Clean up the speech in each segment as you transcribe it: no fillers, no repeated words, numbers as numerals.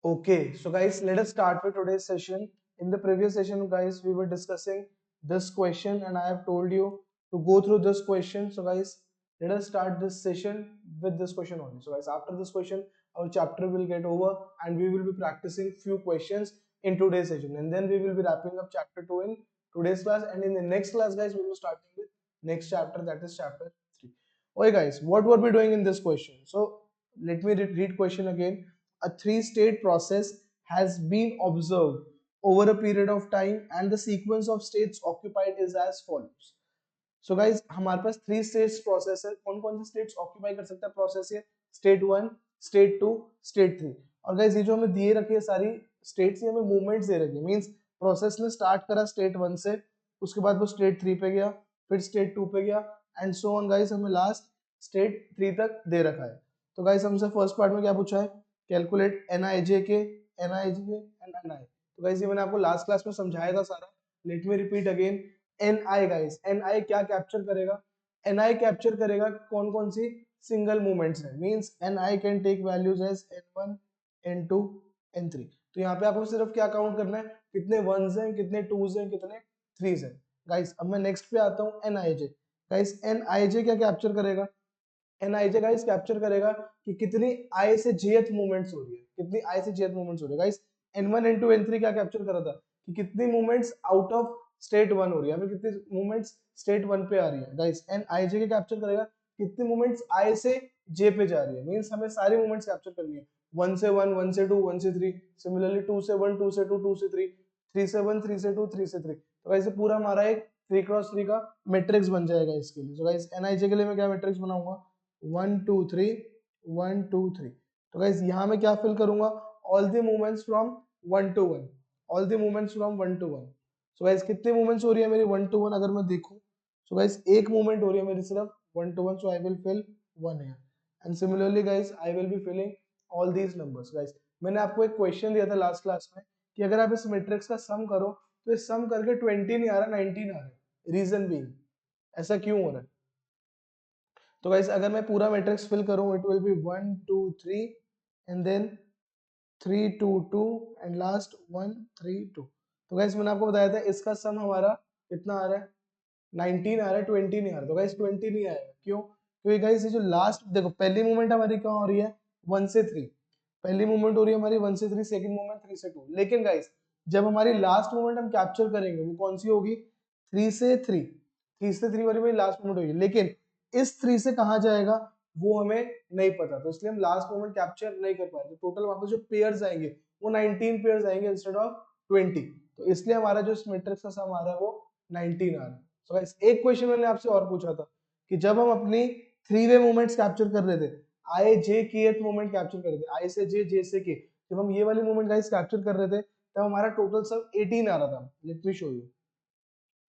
Okay, so guys, let us start with today's session. In the previous session, guys, we were discussing this question, and I have told you to go through this question. So, guys, let us start this session with this question only. So, guys, after this question, our chapter will get over, and we will be practicing few questions in today's session, and then we will be wrapping up chapter 2 in today's class. And in the next class, guys, we will be starting with next chapter, that is chapter 3. Okay, guys, what were we doing in this question? So, let me read question again. A three-state process has been observed over a period of time and the sequence of states occupied is as follows. So guys, हमारे पास three states process है. कौन कौन से states occupy कर सकता है process ये? State one, state two, state three. और गाइज ये जो हमें दिए रखी है सारी स्टेट्स, ये हमें मूवमेंट्स दे रखी है. मींस प्रोसेस ने स्टार्ट करा स्टेट वन से, उसके बाद वो स्टेट थ्री पे गया, फिर स्टेट टू पे गया, एंड सो ऑन. गाइज हमें लास्ट स्टेट थ्री तक दे रखा है. तो गाइज हमसे फर्स्ट पार्ट में क्या पूछा है? Calculate N I J K, N I J and N I. तो गाइज ये मैंने आपको लास्ट क्लास में समझाया था सारा. Let me repeat again. N I guys, N I क्या कैप्चर करेगा? एन आई कैप्चर करेगा कौन कौन सी सिंगल मूवमेंट्स है. Means N I can take values as N one, N two, N three. तो यहाँ पे आपको सिर्फ क्या काउंट करना है? कितने वंस हैं, कितने टूज हैं, कितने थ्रीज हैं. गाइस अब मैं नेक्स्ट पे आता हूँ. N I J. Guys N I जे क्या कैप्चर करेगा? N I J guys capture करेगा कि कितनी आई से जेथ मूवमेंट्स हो रही है, कितनी आई से जेथ मूवमेंट्स हो रही है. Guys N one, N two, N three क्या कैप्चर करा था? कि कितनी movements out of state one हो रही है, हमें कितनी मूवमेंट्स स्टेट वन पे आ रही है. गाइस एन आई जे क्या कैप्चर करेगा? कितनी मूवमेंट्स आई से जे पे जा रही है. मींस हमें सारी मूवमेंट्स कैप्चर करनी है. वन से वन, वन से टू, वन से थ्री. सिमिलरली टू से वन, टू से टू, टू से थ्री, थ्री से वन, थ्री से टू, थ्री से थ्री. तो वैसे पूरा हमारा एक थ्री क्रॉस थ्री का मैट्रिक्स बन जाएगा इसके लिए. तो गाइस एन आई जे के लिए मैं क्या मैट्रिक्स बनाऊंगा? One two three, one two three. तो गाइस यहाँ मैं क्या फिल करूंगा? All the movements from one two one, all the movements from one two one. So guys कितनी मूवमेंट्स हो रही है मेरी वन टू वन अगर मैं देखूं? सो गाइस एक मूवमेंट हो रही है मेरी सिर्फ one two one. So I will fill one here. And similarly guys I will be filling all these numbers. Guys मैंने आपको एक क्वेश्चन दिया था लास्ट क्लास में कि अगर आप इस मैट्रिक्स का सम करो तो इस सम करके 20 नहीं आ रहा, 19 आ रहा है. रीजन बीइंग, ऐसा क्यों हो रहा है? तो गाइस अगर मैं पूरा मैट्रिक्स फिल करूं, it will be one two three and then three two two and last one three two. तो गाइस मैंने आपको बताया था इसका सम हमारा कितना आ रहा है? 19 आ रहा है, 20 नहीं आ रहा. तो गाइस 20 नहीं आएगा. क्यों? क्योंकि गाइस ये जो लास्ट देखो, पहली मूवमेंट हमारी कहाँ हो रही है? वन से थ्री. पहली मूवमेंट हो रही है हमारी वन से थ्री, सेकंड मूवमेंट थ्री से टू. लेकिन गाइस जब हमारी लास्ट मूवमेंट हम कैप्चर करेंगे वो कौन सी होगी? थ्री से थ्री. थ्री से थ्री वाली मेरी लास्ट मूवमेंट होगी. लेकिन इस थ्री से कहाँ जाएगा वो हमें नहीं पता, तो इसलिए हम लास्ट मोमेंट कैप्चर नहीं कर पाए. तो टोटल वापस जो पेयर्स आएंगे वो 19 पेयर्स आएंगे इंस्टेड ऑफ 20. तो इसलिए हमारा जो मैट्रिक्स का सम आ रहा है वो 19 आ रहा है. सो गाइस एक क्वेश्चन मैंने आपसे और पूछा था कि जब हम अपनी थ्री वे मूवमेंट्स कैप्चर कर रहे थे, आई जे के मूवमेंट कैप्चर कर रहे थे, आई से जे, जे से के, जब हम ये वाली मूवमेंट गाइस कैप्चर कर रहे थे तब हमारा टोटल सम 18 आ रहा था. Late me show you.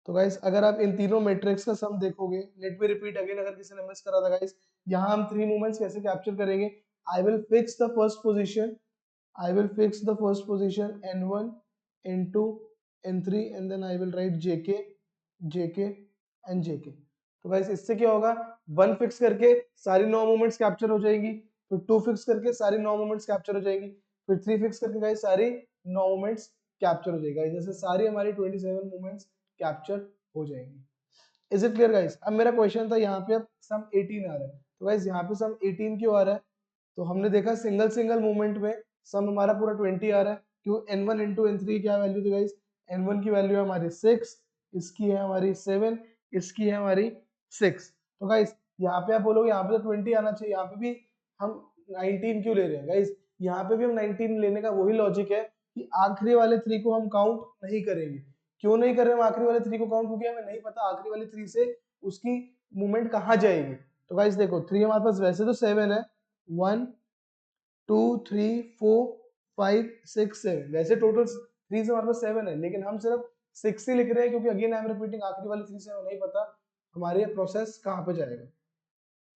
तो गाइस अगर आप इन तीनों मैट्रिक्स का सम देखोगे, लेट मी रिपीट अगेन अगर किसी ने मिस करा था गाइस, यहाँ हम थ्री मूवमेंट्स कैसे कैप्चर करेंगे? I will fix the first position, I will fix the first position n1, n2, n3 and then I will write jk, jk and jk. तो गाइस इससे क्या होगा? वन फिक्स करके सारी नौ मूवमेंट्स कैप्चर हो जाएंगी, फिर टू फिक्स करके सारी नौ मूवमेंट्स कैप्चर हो जाएंगी, फिर थ्री फिक्स करके गाइस सारी नौ मूवमेंट्स कैप्चर हो जाएगी. जैसे सारी हमारी 27 मूवमेंट्स कैप्चर हो जाएंगी. Is it clear guys? अब मेरा क्वेश्चन था यहाँ पे अब सम 18 आ रहा है. तो गाइस यहाँ पे सम 18 क्यों आ रहा है? तो हमने देखा सिंगल सिंगल मूवमेंट में सम हमारा पूरा 20 आ रहा है. क्यों? n1 n2 n3 क्या वैल्यू थी गाइस? n1 की वैल्यू है हमारी 6, इसकी है हमारी 7, इसकी है हमारी 6. तो गाइस यहाँ पे आप बोलोगे यहाँ पे तो 20 आना चाहिए, यहाँ पे भी हम 19 क्यों ले रहे हैं? गाइस यहाँ पे भी हम 19 लेने का वही लॉजिक है कि आखिरी वाले थ्री को हम काउंट नहीं करेंगे. क्यों नहीं कर रहे हम आखिरी वाले थ्री को काउंट? क्योंकि हमें नहीं पता आखिरी वाले थ्री से उसकी मूवमेंट कहाँ जाएगी. तो गाइस देखो थ्री हमारे पास वैसे तो 7 है, 1 2 3 4 5 6 7, वैसे टोटल थ्री से हमारे पास 7 है, लेकिन हम सिर्फ 6 ही लिख रहे हैं क्योंकि अगेन आई एम रिपीटिंग आखिरी वाली थ्री से हमें नहीं पता हमारे प्रोसेस कहाँ पे जाएगा.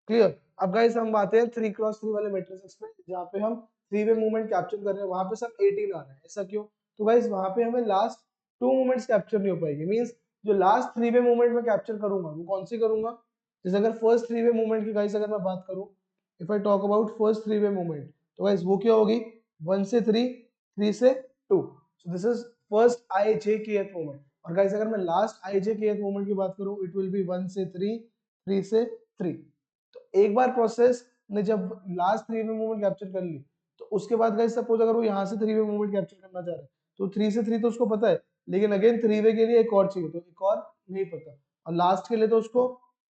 क्लियर? अब गाइस हम आते हैं थ्री क्रॉस थ्री वाले मैट्रिसेस पे जहाँ पे हम थ्री वे मूवमेंट कैप्चर कर रहे हैं. वहां पे सब 18 आ रहा है. ऐसा क्यों? तो गाइस वहां पे हमें लास्ट टू मूवमेंट्स कैप्चर नहीं हो पाएगी. मींस जो लास्ट थ्री वे मूवमेंट में कैप्चर करूंगा वो कौन सी करूंगा? जैसे अगर फर्स्ट थ्री वे मूवमेंट की गाइस अगर मैं बात करूं, if I talk about first three way movement, तो गाइस वो क्या होगी? 1 से 3, 3 से 2. So this is first I J Kth moment. और guys अगर मैं last I J Kth moment की बात करूँ, it will be 1 से 3, 3 से 3. तो एक बार प्रोसेस ने जब लास्ट 3 वे मूवमेंट कैप्चर कर ली, तो उसके बाद गाइस सपोज अगर वो यहाँ से 3 वे मूवमेंट कैप्चर करना चाह रहा है, तो 3 से 3 तो उसको पता है, लेकिन अगेन 3 वे के लिए एक और चाहिए, तो एक और नहीं पता, और लास्ट के लिए तो उसको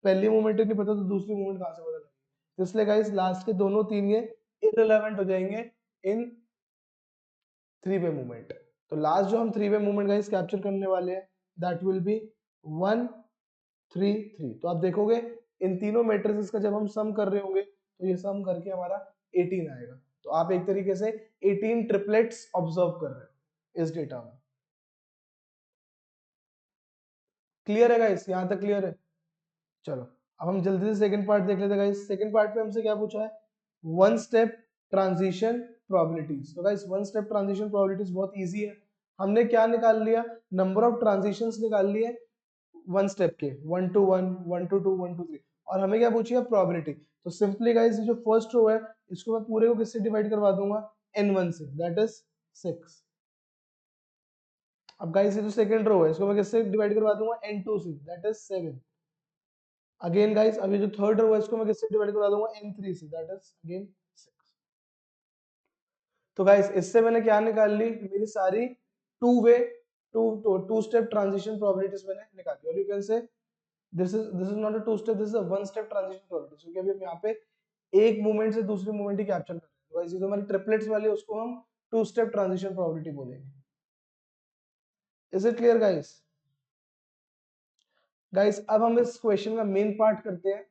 पहली मूवमेंट नहीं पता, तो दूसरी मूवमेंट कहाँ से पता लगेगी. तो इसलिए गाइस लास्ट के दोनों 3 ये इररिलेवेंट हो जाएंगे इन 3 वे मूवमेंट. तो लास्ट जो हम 3 वे मूवमेंट गाइस कैप्चर करने वाले हैं, दैट विल बी 1 3 3. तो आप देखोगे इन तीनों मैट्रिसेस का जब हम सम कर रहे होंगे, तो ये सम करके हमारा 18 आएगा. तो आप एक तरीके से 18 ट्रिपलेट्स ऑब्जर्व कर रहे हो इस डेटा में. क्लियर है गाइस, यहाँ तक क्लियर है. चलो अब हम जल्दी से सेकंड पार्ट देख लेते हैं गाइस. सेकंड पार्ट पे हमसे क्या पूछा है, वन स्टेप ट्रांजिशन प्रोबेबिलिटीज. तो guys one step transition probabilities बहुत इजी है. हमने क्या निकाल लिया, नंबर ऑफ ट्रांजिशंस निकाल लिए वन स्टेप के, 1 to 1, 1 to 2, 1 to 3, और हमें क्या पूछी है, प्रोबेबिलिटी. तो सिंपली गाइस जो फर्स्ट रो है, इसको मैं पूरे को किससे डिवाइड करवा दूंगा, n1 से, दैट इज 6. अब गाइस ये जो सेकंड रो है, इसको मैं किससे डिवाइड करवा दूंगा, n2 से, दैट इज 7. अगेन गाइस अभी जो थर्ड रो है, इसको मैं किससे डिवाइड करवा दूंगा, n3 से, दैट इज अगेन 6. तो गाइस इससे मैंने क्या निकाल ली, मेरी सारी two way two step transition probabilities मैंने निकाल ली. और you can say this is not a two step, this is a one step transition probability, क्योंकि अभी हम यहाँ पे एक मूवमेंट से दूसरी मूवमेंट ही कैप्चर कर रहे हैं. तो गाइस ये जो हमारी ट्रिपलेट्स वाली है, उसको हम टू स्टेप ट्रांजिशन प्रोबेबिलिटी बोलेंगे. Is it clear guys? Guys अब हम इस क्वेश्चन का मेन पार्ट करते हैं.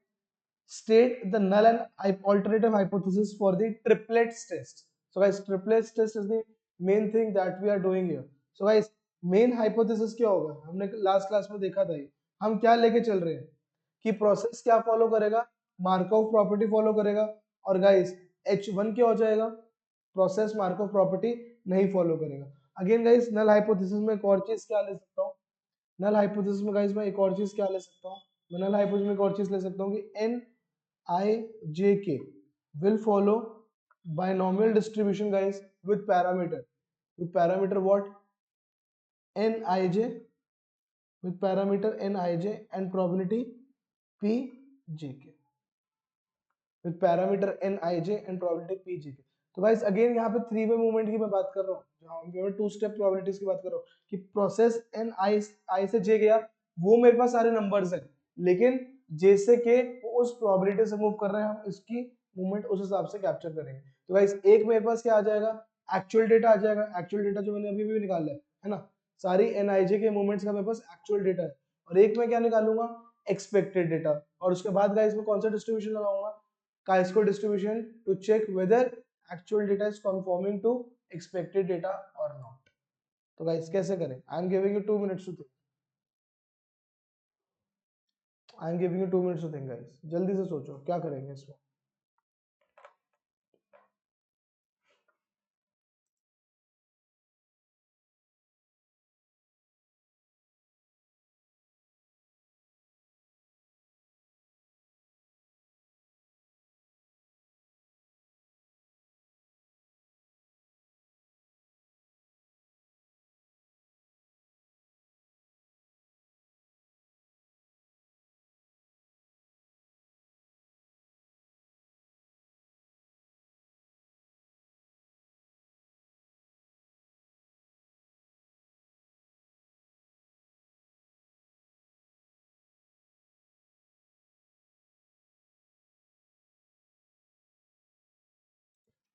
State the null and alternative hypothesis for the triplets test. So guys, triplets test is the main thing that we are doing here. So guys, main hypothesis क्या होगा, हमने last class में देखा था. ये हम क्या लेके चल रहे हैं कि प्रोसेस क्या फॉलो करेगा, मार्कओव प्रॉपर्टी फॉलो करेगा. और गाइस H1 क्या हो जाएगा, प्रोसेस मार्कओव प्रॉपर्टी नहीं फॉलो करेगा. अगेन गाइस नल हाइपोथेसिस में एक और चीज क्या ले सकता हूँ, नल हाइपोथेसिस में गाइस मैं एक और चीज क्या ले सकता हूँ, मैं नल हाइपोथेसिस में एक और चीज ले सकता हूँ कि n ijk will follow binomial distribution guys with parameter what, nij, with parameter nij and probability pjk, with parameter nij and probability pjk. तो गाइस अगेन यहाँ पे थ्री वे मूवमेंट की मैं बात कर रहा हूँ, जहाँ मैं टू स्टेप प्रोबेबिलिटीज की बात कर रहा हूँ कि प्रोसेस एन आई से जे गया, वो मेरे पास सारे नंबर्स हैं, लेकिन जे से के वो उस प्रोबेबिलिटी से मूव कर रहे हैं, हम इसकी मूवमेंट उस हिसाब से कैप्चर करेंगे. तो गाइस एक मेरे पास क्या आ जाएगा, एक्चुअल डेटा आ जाएगा. एक्चुअल डेटा जो मैंने अभी भी निकाला है ना, सारी एनआईजे के मूवमेंट्स का मेरे पास एक्चुअल डेटा है. और एक मैं क्या निकालूंगा, एक्सपेक्टेड डेटा. और उसके बाद गाइस मैं कौन सा डिस्ट्रीब्यूशन लगाऊंगा, chi-square distribution to check whether actual data is conforming to expected data or not. तो गाइस कैसे करें, I am giving you 2 minutes to think, I am giving you 2 minutes to think guys, जल्दी से सोचो क्या करेंगे इसमें.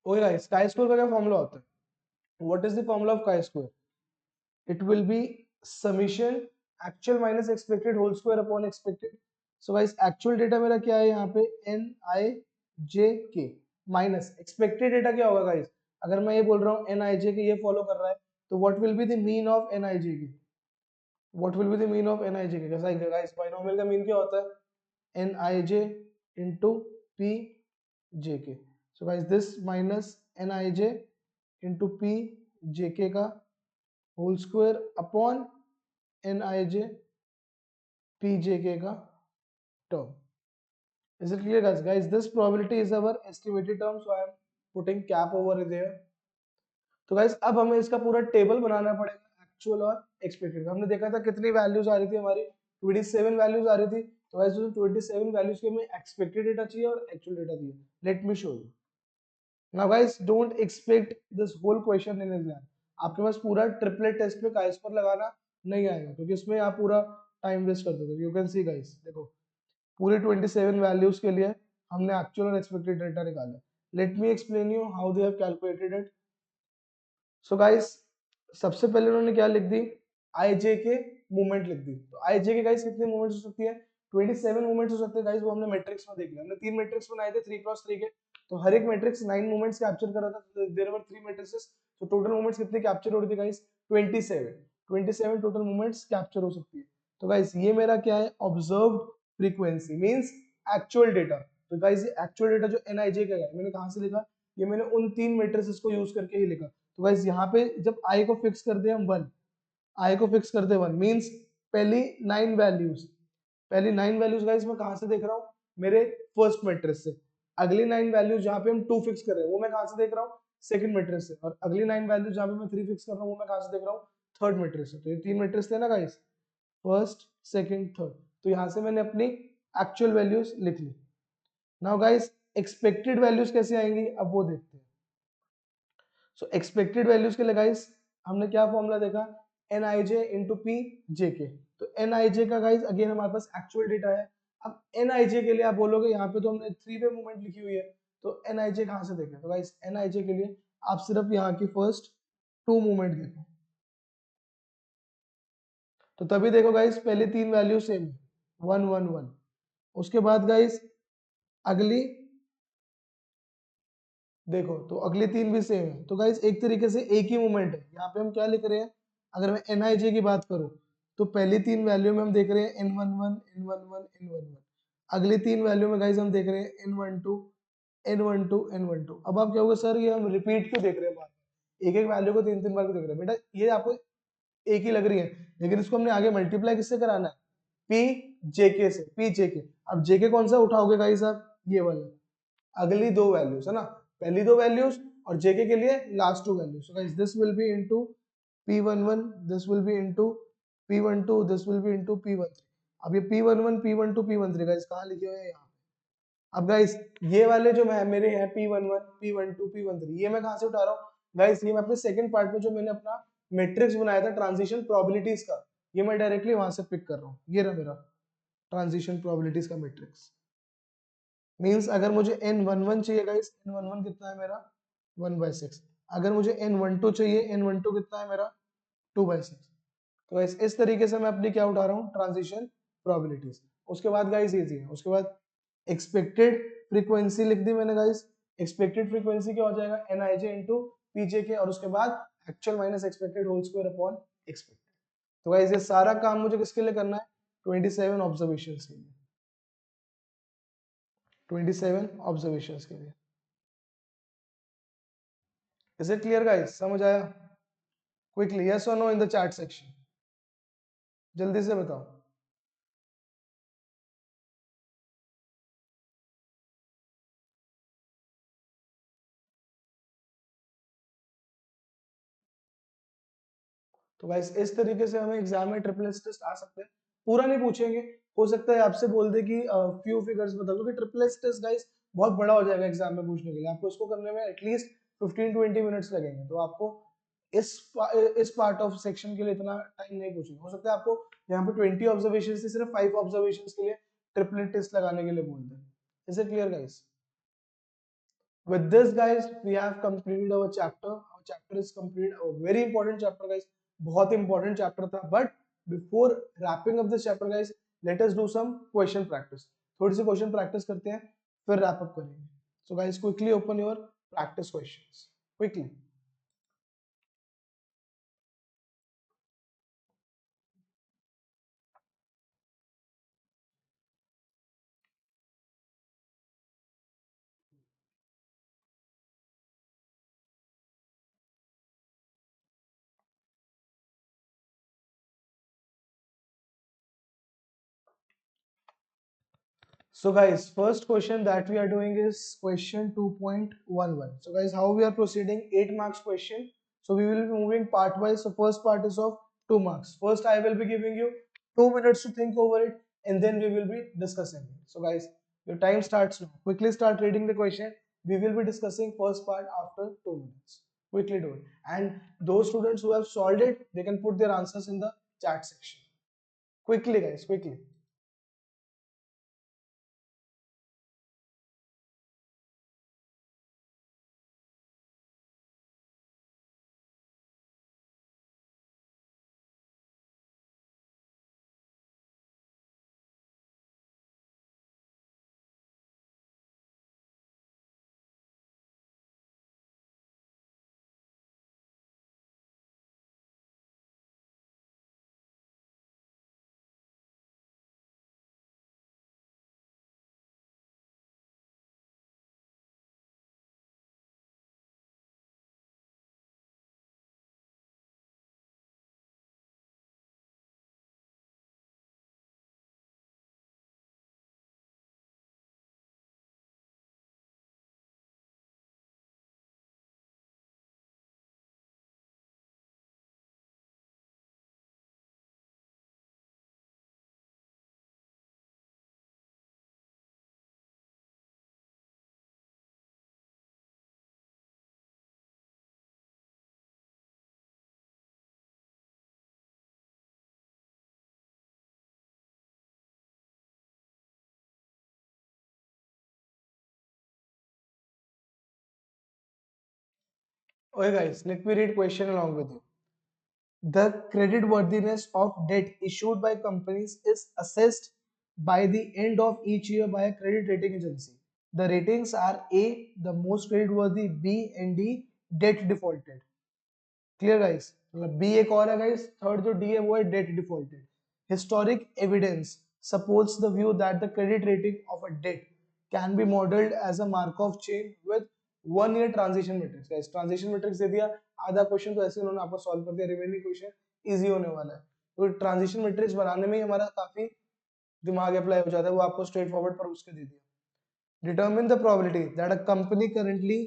ओके गाइस, chi-square का क्या फॉर्मूला होता है, what is the formula of chi-square, it will be summation actual minus expected whole square upon expected. So guys actual data मेरा क्या है यहाँ पे, n i j k minus expected data क्या होगा गाइस, अगर मैं ये बोल रहा हूँ n i j k ये फॉलो कर रहा है, तो what will be the mean of n i j k, what will be the mean of n i j k, कैसा है गाइस, बाइनोमियल का मीन क्या होता है, n i j into p j k. So guys this minus n i j into p j k का whole square upon N I J P J के का term. Is it clear guys? Guys, this probability is our estimated term, so I am putting cap over there. तो guys अब हमें इसका पूरा table बनाना पड़ेगा actual और एक्सपेक्टेड। हमने देखा था कितनी वैल्यूज आ रही थी हमारी, 27 वैल्यूज आ रही थी। तो गाइस 27 वैल्यूज के हमें एक्सपेक्टेड डेटा चाहिए और एक्चुअल डेटा चाहिए। Let me show you. Now guys don't expect this whole question in exam. आपके पास पूरा ट्रिपलेट टेस्ट पे chi स्क्वायर लगाना नहीं आएगा, क्योंकि इसमें आप पूरा टाइम वेस्ट कर दोगे। यू कैन सी गाइस, देखो पूरे 27 वैल्यूज के लिए हमने एक्चुअल और एक्सपेक्टेड डेटा निकाला। Let me explain you how they have calculated it. So guys सबसे पहले उन्होंने क्या लिख दी, आई जे के मूवमेंट लिख दी। तो आई जे के गाइस कितने मूवमेंट्स हो सकती है, 27 मूवमेंट्स हो सकते हैं गाइस। वो हमने मैट्रिक्स में देख लिया। हमने 3 मैट्रिक्स बनाए थे 3x3 के। तो हर एक मैट्रिक्स 9 मूवमेंट्स कैप्चर कर रहा था। There were 3 matrices. तो टोटल मूवमेंट्स कितने कैप्चर हो रही थी गाइस, 27। 27 टोटल मूवमेंट्स कैप्चर हो सकती है। तो गाइस ये मेरा क्या है, observed frequency means actual data. तो गाइस ये एक्चुअल डेटा जो एनआईजे का है, मैंने कहां से लिखा, ये मैंने उन 3 मैट्रिसेस को यूज करके ही लिखा। तो गाइस यहाँ पे जब आई को फिक्स कर दे हम 1, आई को फिक्स कर दे 1 मींस पहली 9 वैल्यूज, पहली 9 वैल्यूज गाइस मैं कहां से देख रहा हूँ, मेरे फर्स्ट मैट्रिक्स से। अगली 9 वैल्यूज जहाँ पे हम 2 फिक्स कर रहे हैं वो मैं कहां से देख रहा हूँ, सेकंड मैट्रिक्स से। और अगली 9 वैल्यूज जहाँ पे मैं 3 फिक्स कर रहा हूँ वो मैं कहां से देख रहा हूँ, थर्ड मैट्रिक्स से। तो ये 3 मैट्रिक्स थे ना गाइस, फर्स्ट सेकंड थर्ड। तो यहाँ से मैंने अपनी एक्चुअल वैल्यूज लिख ली। नाउ गाइस एक्सपेक्टेड वैल्यूज कैसे आएंगी, अब वो देखते हैं। सो एक्सपेक्टेड वैल्यूज के लिए गाइस हमने क्या फॉर्मूला देखा, N I J into P J के। तो एन आई जे का गाइस अगेन हमारे पास एक्चुअल डेटा है। अब एन आई जे के लिए आप बोलोगे यहाँ पे तो हमने 3 वे मूवमेंट लिखी हुई है, तो एन आई जे कहाँ से देखें। तो गाइस एन आई जे के लिए आप सिर्फ यहाँ की फर्स्ट 2 मूवमेंट देखो। तो तभी देखो गाइस पहले 3 वैल्यू सेम है, 1 1 1। उसके बाद गाइस अगली देखो तो अगली 3 भी सेम है। तो गाइस एक तरीके से एक ही मूवमेंट है। यहाँ पे हम क्या लिख रहे हैं, अगर मैं एन आई जे की बात करूँ तो पहली 3 वैल्यू में हम देख रहे हैं N one one N one one N one one. अगली 3 वैल्यू में गाइस हम देख रहे हैं N one two N one two N one two. अब आप क्या होगा सर ये हम रिपीट क्यों देख रहे हैं, बार एक एक वैल्यू को 3 3 बार क्यों देख रहे हैं, बेटा ये आपको एक ही लग रही है, लेकिन इसको हमने आगे मल्टीप्लाई किससे कराना है, पी जेके से, पी जेके। अब जेके कौन सा उठाओगे गाइस आप, ये वाला, अगली 2 वैल्यूज है ना, पहली 2 वैल्यूज और जेके के लिए last 2 values. So guys this will be into p11, this will be into p12, this will be into p13। अब ये p11 p12 p13 गाइस कहां लिखे हुए हैं, यहाँ। अब गाइस ये वाले जो मैं मेरे हैं p11 p12 p13, ये मैं कहां से उठा रहा हूँ गाइस, ये मैं अपने सेकंड पार्ट में जो मैंने अपना मैट्रिक्स बनाया था ट्रांजिशन प्रोबेबिलिटीज का, ये मैं डायरेक्टली वहां से पिक कर रहा हूँ। ये रहा मेरा ट्रांजिशन प्रोबेबिलिटीज का मैट्रिक्स। मींस अगर मुझे n11 चाहिए गाइस, n11 कितना है मेरा 1/6। अगर मुझे n12 चाहिए, n12 कितना है मेरा 2/6। तो गाइस इस तरीके से मैं अपनी क्या उठा रहा हूँ, ट्रांजिशन प्रोबेबिलिटीज। उसके बाद गाइस इजी है, उसके बाद एक्सपेक्टेड फ्रीक्वेंसी लिख दी मैंने गाइस। एक्सपेक्टेड फ्रीक्वेंसी क्या हो जाएगा, N I J into P J K, और उसके बाद actual minus expected whole square upon expected. तो गाइस ये सारा काम मुझे किसके लिए करना है, 27 ऑब्जर्वेशंस के लिए, 27 ऑब्जर्वेशंस के लिए। इज इट क्लियर गाइस, समझ आया? क्विकली यस और no in the chat section, जल्दी से बताओ। तो गाइस इस तरीके से हमें एग्जाम में ट्रिपल टेस्ट आ सकते हैं। पूरा नहीं पूछेंगे, हो सकता है आपसे बोल दे कि फ्यू फिगर्स बताओ, क्योंकि ट्रिपल टेस्ट गाइस बहुत बड़ा हो जाएगा एग्जाम में पूछने के लिए। आपको इसको करने में एटलीस्ट 15-20 मिनट्स लगेंगे। तो आपको इस इस पार्ट ऑफ सेक्शन के लिए इतना टाइम नहीं पूछेंगे। हो सकता है आपको यहाँ पे 20 ऑब्जर्वेशन से सिर्फ 5 ऑब्जर्वेशन के लिए ट्रिपल टेस्ट लगाने के लिए बोल दें। Is it clear guys? With this, guys, we have completed our chapter. Our chapter is complete. A very important chapter, guys. बहुत important chapter था. But before wrapping up this chapter, guys, let us do some question practice. थोड़ी सी question practice करते हैं, फिर wrap up करेंगे. So, guys, quickly open your practice questions. Quickly. So, guys, first question that we are doing is question 2.11. So, guys, how we are proceeding? 8 marks question. So we will be moving part wise. So first part is of 2 marks. First I will be giving you 2 minutes to think over it, and then we will be discussing it. So guys, your time starts now. Quickly start reading the question. We will be discussing first part after 2 minutes. Quickly do it. And those students who have solved it, they can put their answers in the chat section. Quickly guys, quickly. Okay guys, let me read question along with you. The creditworthiness of debt issued by companies is assessed by the end of each year by a credit rating agency. The ratings are A, the most creditworthy, B and D, debt defaulted. Clear guys, मतलब B एक और है guys, third जो D है वो है debt defaulted. Historic evidence supports the view that the credit rating of a debt can be modeled as a Markov chain with 1 year transition matrix. guys transition matrix दे दिया, आधा question तो ऐसे उन्होंने आपको सॉल्व कर दिया, रिमेनिंग क्वेश्चन इजी होने वाला है. तो ट्रांजिशन मैट्रिक्स बनाने में ही हमारा काफी दिमाग अप्लाई हो जाता है, वो आपको स्ट्रेट फॉरवर्ड पर उसके दे दिया. Determine the probability that a company currently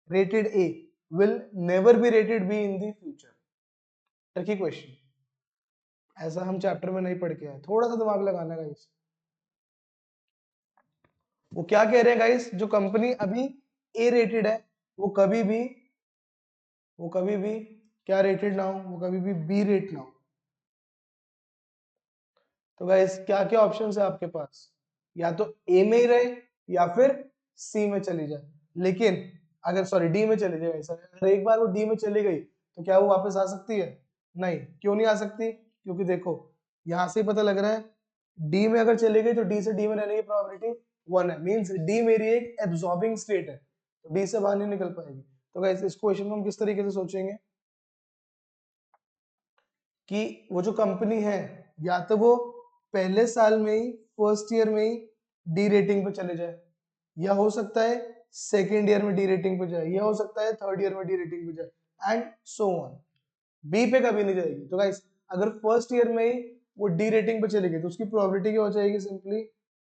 rated A will never be rated B in the future. Tricky question, ऐसा हम चैप्टर में नहीं पढ़ के आए, थोड़ा सा दिमाग लगाना गाइस. वो क्या कह रहे हैं गाइस, जो कंपनी अभी ए रेटेड है वो कभी भी क्या रेटेड ना हो, वो कभी भी बी रेट ना हो. तो गाइस क्या क्या ऑप्शंस है आपके पास, या तो ए में ही रहे या फिर सी में चली जाए. लेकिन अगर सॉरी डी में चली जाए गाइस, अगर एक बार वो डी में चली गई तो क्या वो वापस आ सकती है? नहीं. क्यों नहीं आ सकती? क्योंकि देखो यहां से ही पता लग रहा है, डी में अगर चली गई तो डी से डी में रहने की प्रोबेबिलिटी 1 है, मींस डी मेरी एक एब्जॉर्बिंग स्टेट है, तो डी से बाहर नहीं निकल पाएगी. तो गाइस इस क्वेश्चन को हम किस तरीके से सोचेंगे कि वो जो कंपनी है, या तो वो पहले साल में ही फर्स्ट ईयर में ही डी रेटिंग पे चले जाए, या हो सकता है सेकेंड ईयर में डी रेटिंग पे जाए, या हो सकता है थर्ड ईयर में डी रेटिंग पे जाए, एंड सो ऑन. बी पे कभी नहीं जाएगी. तो गाइस अगर फर्स्ट ईयर में ही वो डी रेटिंग पे चली गई तो उसकी प्रोबेबिलिटी क्या हो जाएगी? Simply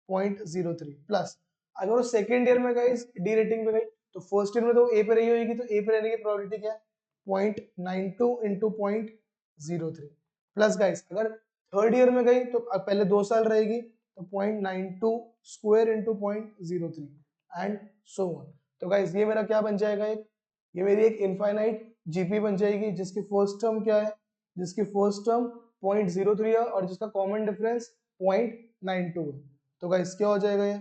0.03 plus. अगर वो सेकेंड ईयर में गाइस डी रेटिंग पे गई तो फर्स्ट ईयर में तो ए पे रही होगी, तो ए पे रहने की प्रोबेबिलिटी क्या है? 0.92 इंटू 0.03 प्लस. गाइस अगर थर्ड ईयर में गई तो अब पहले 2 साल रहेगी, तो 0.92 square into 0.03 and so on. तो गाइस ये मेरा क्या बन जाएगा, ये मेरी एक इनफाइनाइट जीपी बन जाएगी, जिसकी फर्स्ट टर्म क्या है? जिसकी फर्स्ट टर्म 0.03 है और जिसका कॉमन डिफरेंस 0.92 है. तो गाइस क्या हो जाएगा, ये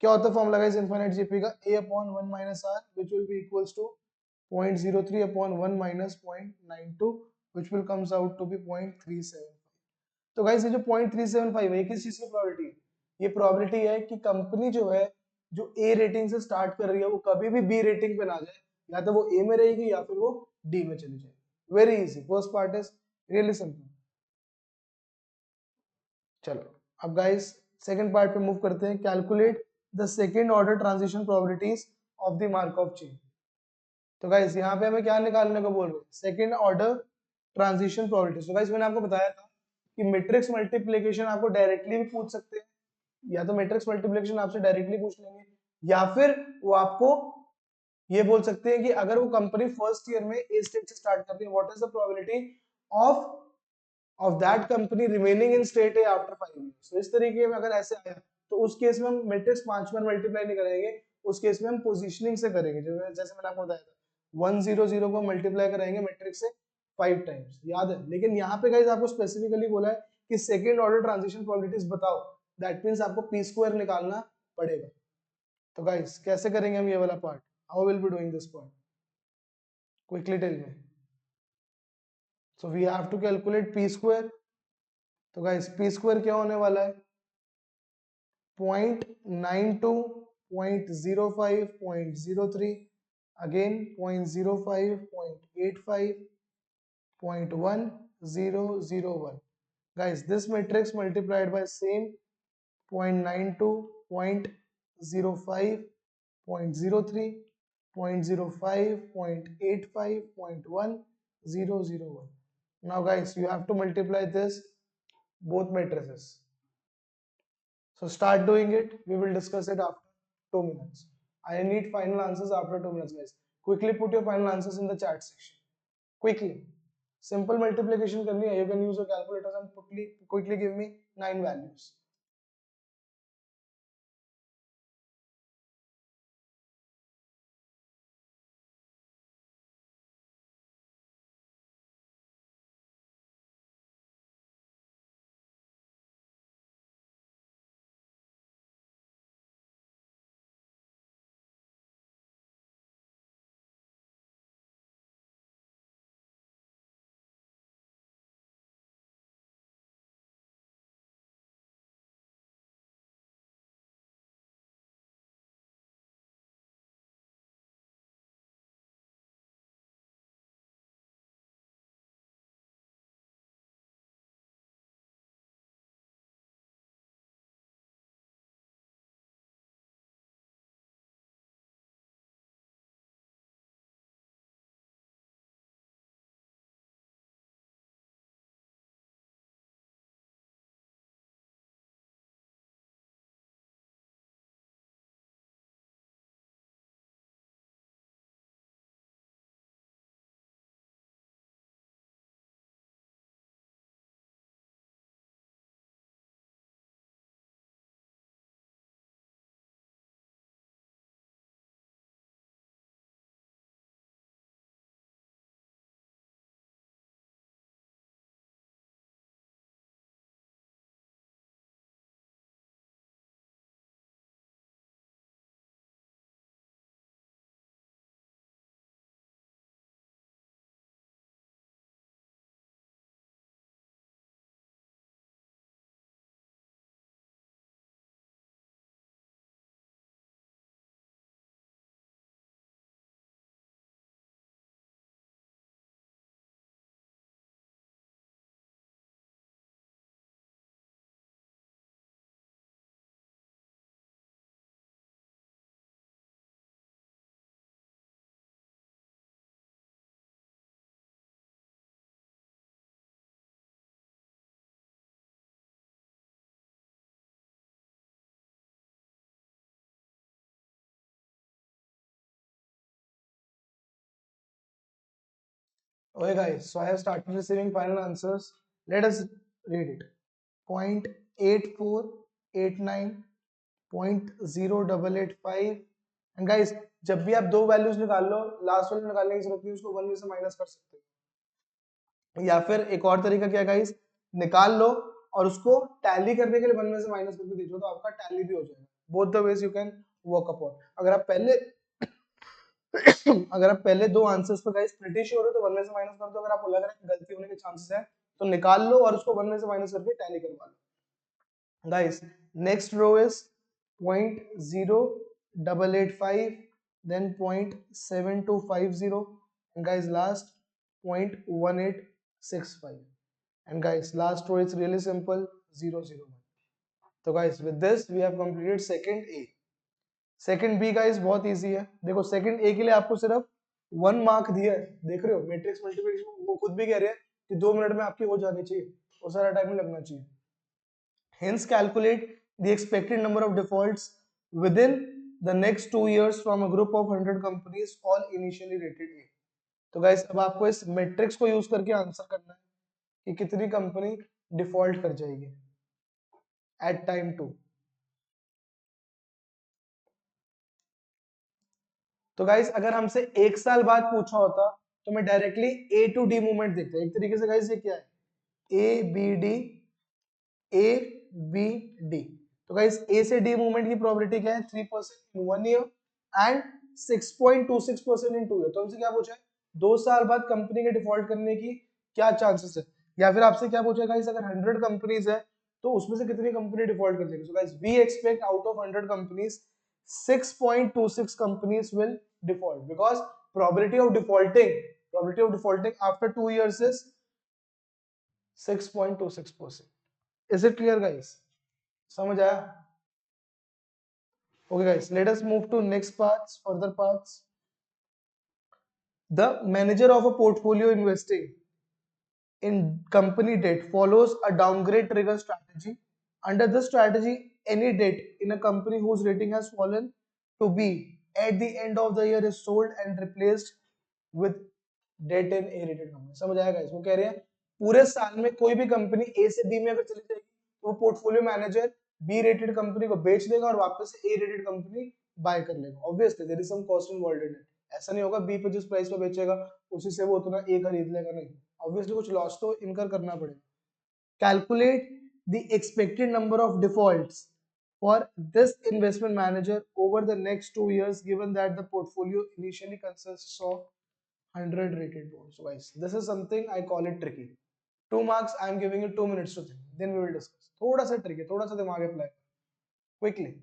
क्या होता है फॉर्मूला गाइस इनफाइनाइट जीपी का? a upon 1 minus r which will be equals to 0.03 upon 1 minus 0.92 which will comes out to be 0.375. तो गाइस ये जो 0.375 है, ये किस चीज की प्रोबेबिलिटी है? ये प्रोबेबिलिटी है कि कंपनी जो है, जो ए रेटिंग से स्टार्ट कर रही है, वो कभी भी बी रेटिंग पे ना जाए, या तो वो ए में रहेगी या फिर वो डी में चली जाएगी. Very easy, first part is really simple. चलो अब गाइस सेकंड पार्ट पे मूव करते हैं. Calculate the second order transition probabilities of the Markov chain. तो गाइस यहाँ पे हमें क्या निकालने को बोल रहे हैं? Second order transition probabilities. तो गाइस मैंने आपको बताया था कि मैट्रिक्स मल्टीप्लिकेशन आपको डायरेक्टली भी पूछ सकते हैं, या तो मैट्रिक्स मल्टीप्लिकेशन आपसे डायरेक्टली पूछ लेंगे, या फिर वो आपको ये बोल सकते हैं कि अगर वो कंपनी फर्स्ट ईयर में ए स्टेट से स्टार्ट कर रही है, what is the probability of that company remaining in state A after 5 years. तो इस तरीके में अगर ऐसे आया तो उस केस में हम मैट्रिक्स 5 बार मल्टीप्लाई नहीं करेंगे, उस केस में हम पोजीशनिंग से करेंगे, जैसे मैंने आपको बताया था 100 को मल्टीप्लाई करेंगे मैट्रिक्स से 5 टाइम्स, याद है। लेकिन यहाँ पे गाइस आपको स्पेसिफिकली बोला है कि सेकंड ऑर्डर ट्रांजिशन प्रोबेबिलिटीज बताओ, दैट मींस आपको पी स्क्वायर निकालना पड़ेगा। तो गाइस कैसे करेंगे हम ये वाला part, how will be doing this part, quickly tell me. So we have to calculate P square. तो गाइस पी स्क्वायर क्या होने वाला है, 0.92, 0.05, 0.03, again 0.05, 0.85, 0.1001. Guys, this matrix multiplied by same 0.92, 0.05, 0.03, 0.05, 0.85, 0.1001. Now guys, you have to multiply this both matrices. So start doing it. We will discuss it after 2 minutes. I need final answers after 2 minutes, guys. Quickly put your final answers in the chat section. Quickly. Simple multiplication करनी है. You can use your calculators and quickly give me 9 values. Okay guys, so I have started receiving final answers. Let us read it. 0.8489, 0.0885, and guys जब भी आप दो values निकाल लो, last वाले निकालने की जरूरत नहीं, उसको वन में से माइनस कर सकते हो। या फिर एक और तरीका क्या गाइस, निकाल लो और उसको टैली करने के लिए वन में से माइनस करके देखो, तो आपका टैली भी हो जाएगा। Both the ways you can work upon. अगर आप पहले दो आंसर्स पे गाइस प्रीटी श्योर हो तो वन में से माइनस कर दो, अगर आपको लग रहा है कि गलती होने के चांसेस है तो निकाल लो और उसको वन में से माइनस करके टैली करवा लो। Guys next row is 0.0885, then 0.7250, and guys last 0.1865, and guys last row is really simple 001. So guys with this we have completed second A. Second B guys बहुत इजी है। देखो second ए के लिए आपको सिर्फ 1 मार्क दिया है, देख रहे हो मैट्रिक्स मल्टीप्लिकेशन, वो खुद भी कह रहे हैं कि 2 मिनट में आपकी हो जानी चाहिए, वो सारा टाइम नहीं लगना चाहिए। Hence calculate the expected number of defaults within the next 2 years from a group of 100 companies all initially rated A. तो गाइस अब आपको इस मैट्रिक्स को यूज करके आंसर करना है कि कितनी कंपनी डिफॉल्ट कर जाएगी एट टाइम 2। तो गाइस अगर हमसे 1 साल बाद पूछा होता तो मैं directly A to D movement देखता। एक तरीके से गाइस ये क्या है, A B D, A B D. तो गाइस ए से डी मूवमेंट की प्रोबेबिलिटी क्या है, 3% in 1 year and 6.26% in 2 year. तो हमसे क्या पूछा है, 2 साल बाद कंपनी के डिफॉल्ट करने की क्या चांसेस है, या फिर आपसे क्या पूछा है गाइस, अगर 100 कंपनीज है तो उसमें से कितनी कंपनी डिफॉल्ट कर जाएगी। So guys we expect out of 100 companies 6.26 companies will default because probability of defaulting after 2 years is 6.26%. Is it clear guys? समझ आया? Okay guys, let us move to next parts, further parts. The manager of a portfolio investing in company debt follows a downgrade trigger strategy. Under this strategy, any debt in a company whose rating has fallen to B at the end of the year is sold and replaced with debt in A rated company. समझ आएगा? इसको कह रहे हैं पूरे साल में कोई भी कंपनी A से B में अगर चली जाएगी तो वो portfolio manager B rated company को बेच देगा और वापस से A रेटेड कंपनी बाय कर लेगा। Obviously there is some cost involved in it. ऐसा नहीं होगा B पे जिस प्राइस पे बेचेगा उसी से वो उतना A खरीद लेगा, नहीं, ऑब्वियसली कुछ लॉस तो इनकर करना पड़ेगा। Calculate the expected number of defaults for this investment manager over the next 2 years given that the portfolio initially consists of 100 rated bonds. So guys, this is something I call it tricky. 2 marks, I am giving you 2 minutes to think, then we will discuss. थोड़ा सा tricky, थोड़ा सा दिमाग apply quickly.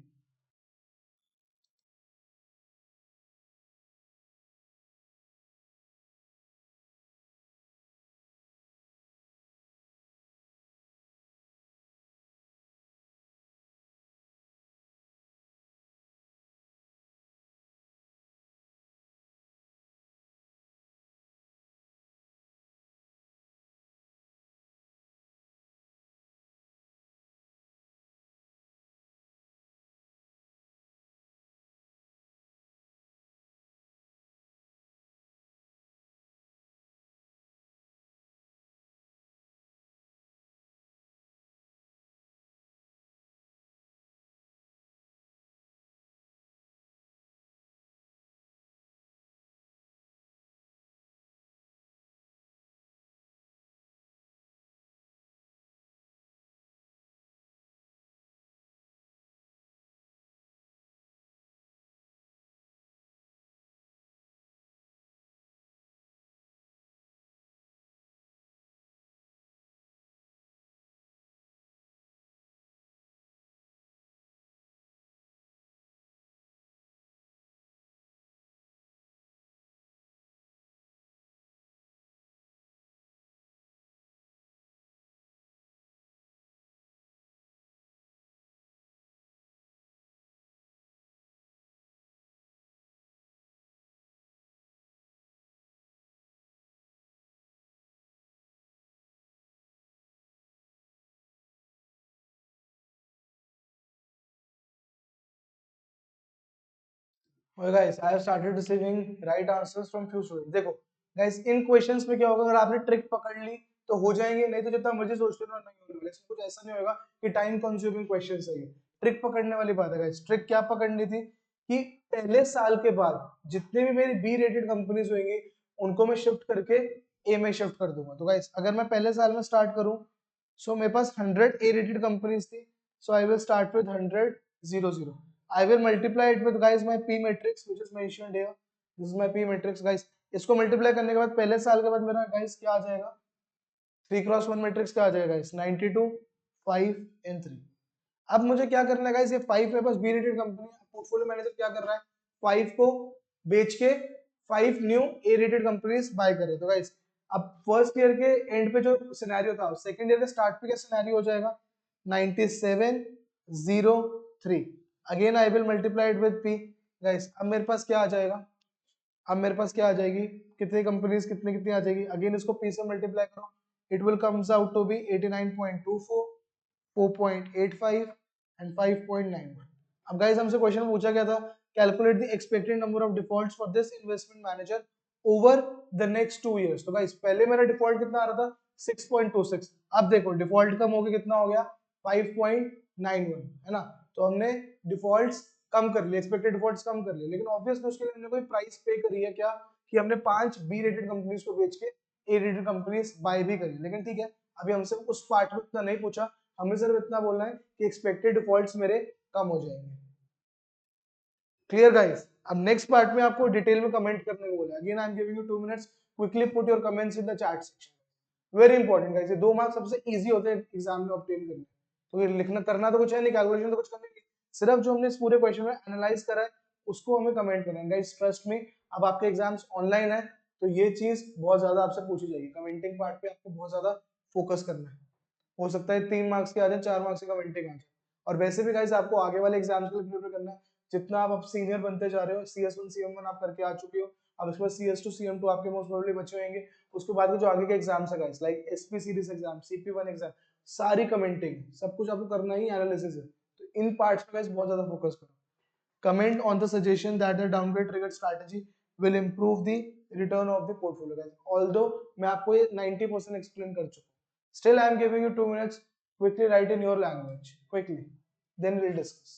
Okay guys, I have started receiving right answers from few students. देखो guys, इन questions में क्या होगा, अगर आपने ट्रिक पकड़ ली तो हो जाएंगे, नहीं तो जितना मर्जी सोचते रहो नहीं होने वाला। इसमें कुछ ऐसा नहीं होगा कि टाइम कंज्यूमिंग क्वेश्चंस है ये। ट्रिक पकड़ने वाली बात है गाइस। ट्रिक क्या पकड़नी थी कि पहले साल के बाद जितने भी मेरी बी रेटेड कंपनीज होंगी उनको मैं शिफ्ट करके ए में शिफ्ट कर दूंगा। तो गाइस अगर मैं पहले साल में स्टार्ट करूं, सो मेरे पास 100 ए रेटेड कंपनीज थी, सो I will start with 100 0 0। I will multiply it with guys my P matrix which is mentioned here. This is my P matrix guys. इसको मल्टीप्लाई करने के बाद पहले साल के बाद मेरा गाइस क्या आ जाएगा, 3x1 मैट्रिक्स क्या आ जाएगा गाइस, 92 5 and 3। अब मुझे क्या करना है गाइस, ये 5 मेरे पास बी रेटेड कंपनी है। पोर्टफोलियो मैनेजर क्या कर रहा है, 5 को बेच के 5 new A rated companies buy करे। तो गाइस अब फर्स्ट ईयर के एंड पे जो सिनेरियो था, सेकंड ईयर के स्टार्ट पे क्या सिनेरियो हो जाएगा, 97 0 3। Again I will multiply it with P guys. अब मेरे पास क्या आ जाएगा, अब मेरे पास क्या आ जाएगी, कितनी कंपनीज कितनी कितनी आ जाएगी, अगेन इसको पी से मल्टीप्लाई करो, it will comes out to be 89.24 4.85 and 5.91। अब गाइस हमसे क्वेश्चन पूछा गया था calculate the expected number of defaults for this investment manager over the next 2 years। तो गाइस पहले मेरा डिफॉल्ट कितना आ रहा था 6.26, अब देखो डिफॉल्ट कम हो गया, कितना हो गया 5.91, है ना। तो हमने डिफॉल्ट्स कम कर लिए, एक्सपेक्टेड डिफॉल्ट्स कम कर लिए, लेकिन ऑब्वियसली उसके लिए हमने कोई प्राइस पे करी है क्या, कि हमने 5 बी रेटेड कंपनीज को बेच के ए रेटेड कंपनीज बाय भी करी, लेकिन ठीक है अभी हमसे उस पार्ट में इतना नहीं पूछा, हमें सिर्फ इतना बोलना है कि एक्सपेक्टेड डिफॉल्ट्स मेरे कम हो जाएंगे। Clear guys. अब नेक्स्ट पार्ट में आपको डिटेल में कमेंट करने को बोला है। Again I am giving you 2 minutes, quickly put your comments in the chat section. Very important guys, ये 2 मार्क्स सबसे इजी होते हैं एग्जाम में ऑब्टेन करने, तो ये लिखना करना तो कुछ है नहीं, कैलकुलेशन तो कुछ करनी नहीं, सिर्फ जो हमने इस पूरे क्वेश्चन में एनालाइज करा है उसको हमें कमेंट करना है गाइस। ट्रस्ट मी, अब आपके एग्जाम्स ऑनलाइन है तो ये चीज बहुत ज्यादा आपसे पूछी जाएगी, कमेंटिंग पार्ट पे आपको बहुत ज्यादा फोकस करना है। हो सकता है 3 मार्क्स के आ जाए, 4 मार्क्स की कमेंटिंग आ जाए। और वैसे भी गाइस आपको आगे वाले एग्जाम्स के लिए प्रिपेयर करना है, जितना आप अब सीनियर बनते जा रहे हो, CS1 CM1 आप करके आ चुके हो, अब इसके बाद CS2 CM2 आपके मोस्ट प्रोबेबली बचे होंगे, उसके बाद के जो आगे के एग्जाम्स है guys like SP series exam, CP1 exam, सारी कमेंटिंग सब कुछ आपको करना ही एनालिसिस है, तो इन पार्ट्स पे गाइस बहुत ज्यादा फोकस करो। Comment on the suggestion that the downgrade trigger strategy will improve the return of the portfolio guys, although मैं आपको ये 90% एक्सप्लेन कर चुका हूं, still I am giving you 2 minutes, quickly write in your language quickly, then we'll discuss.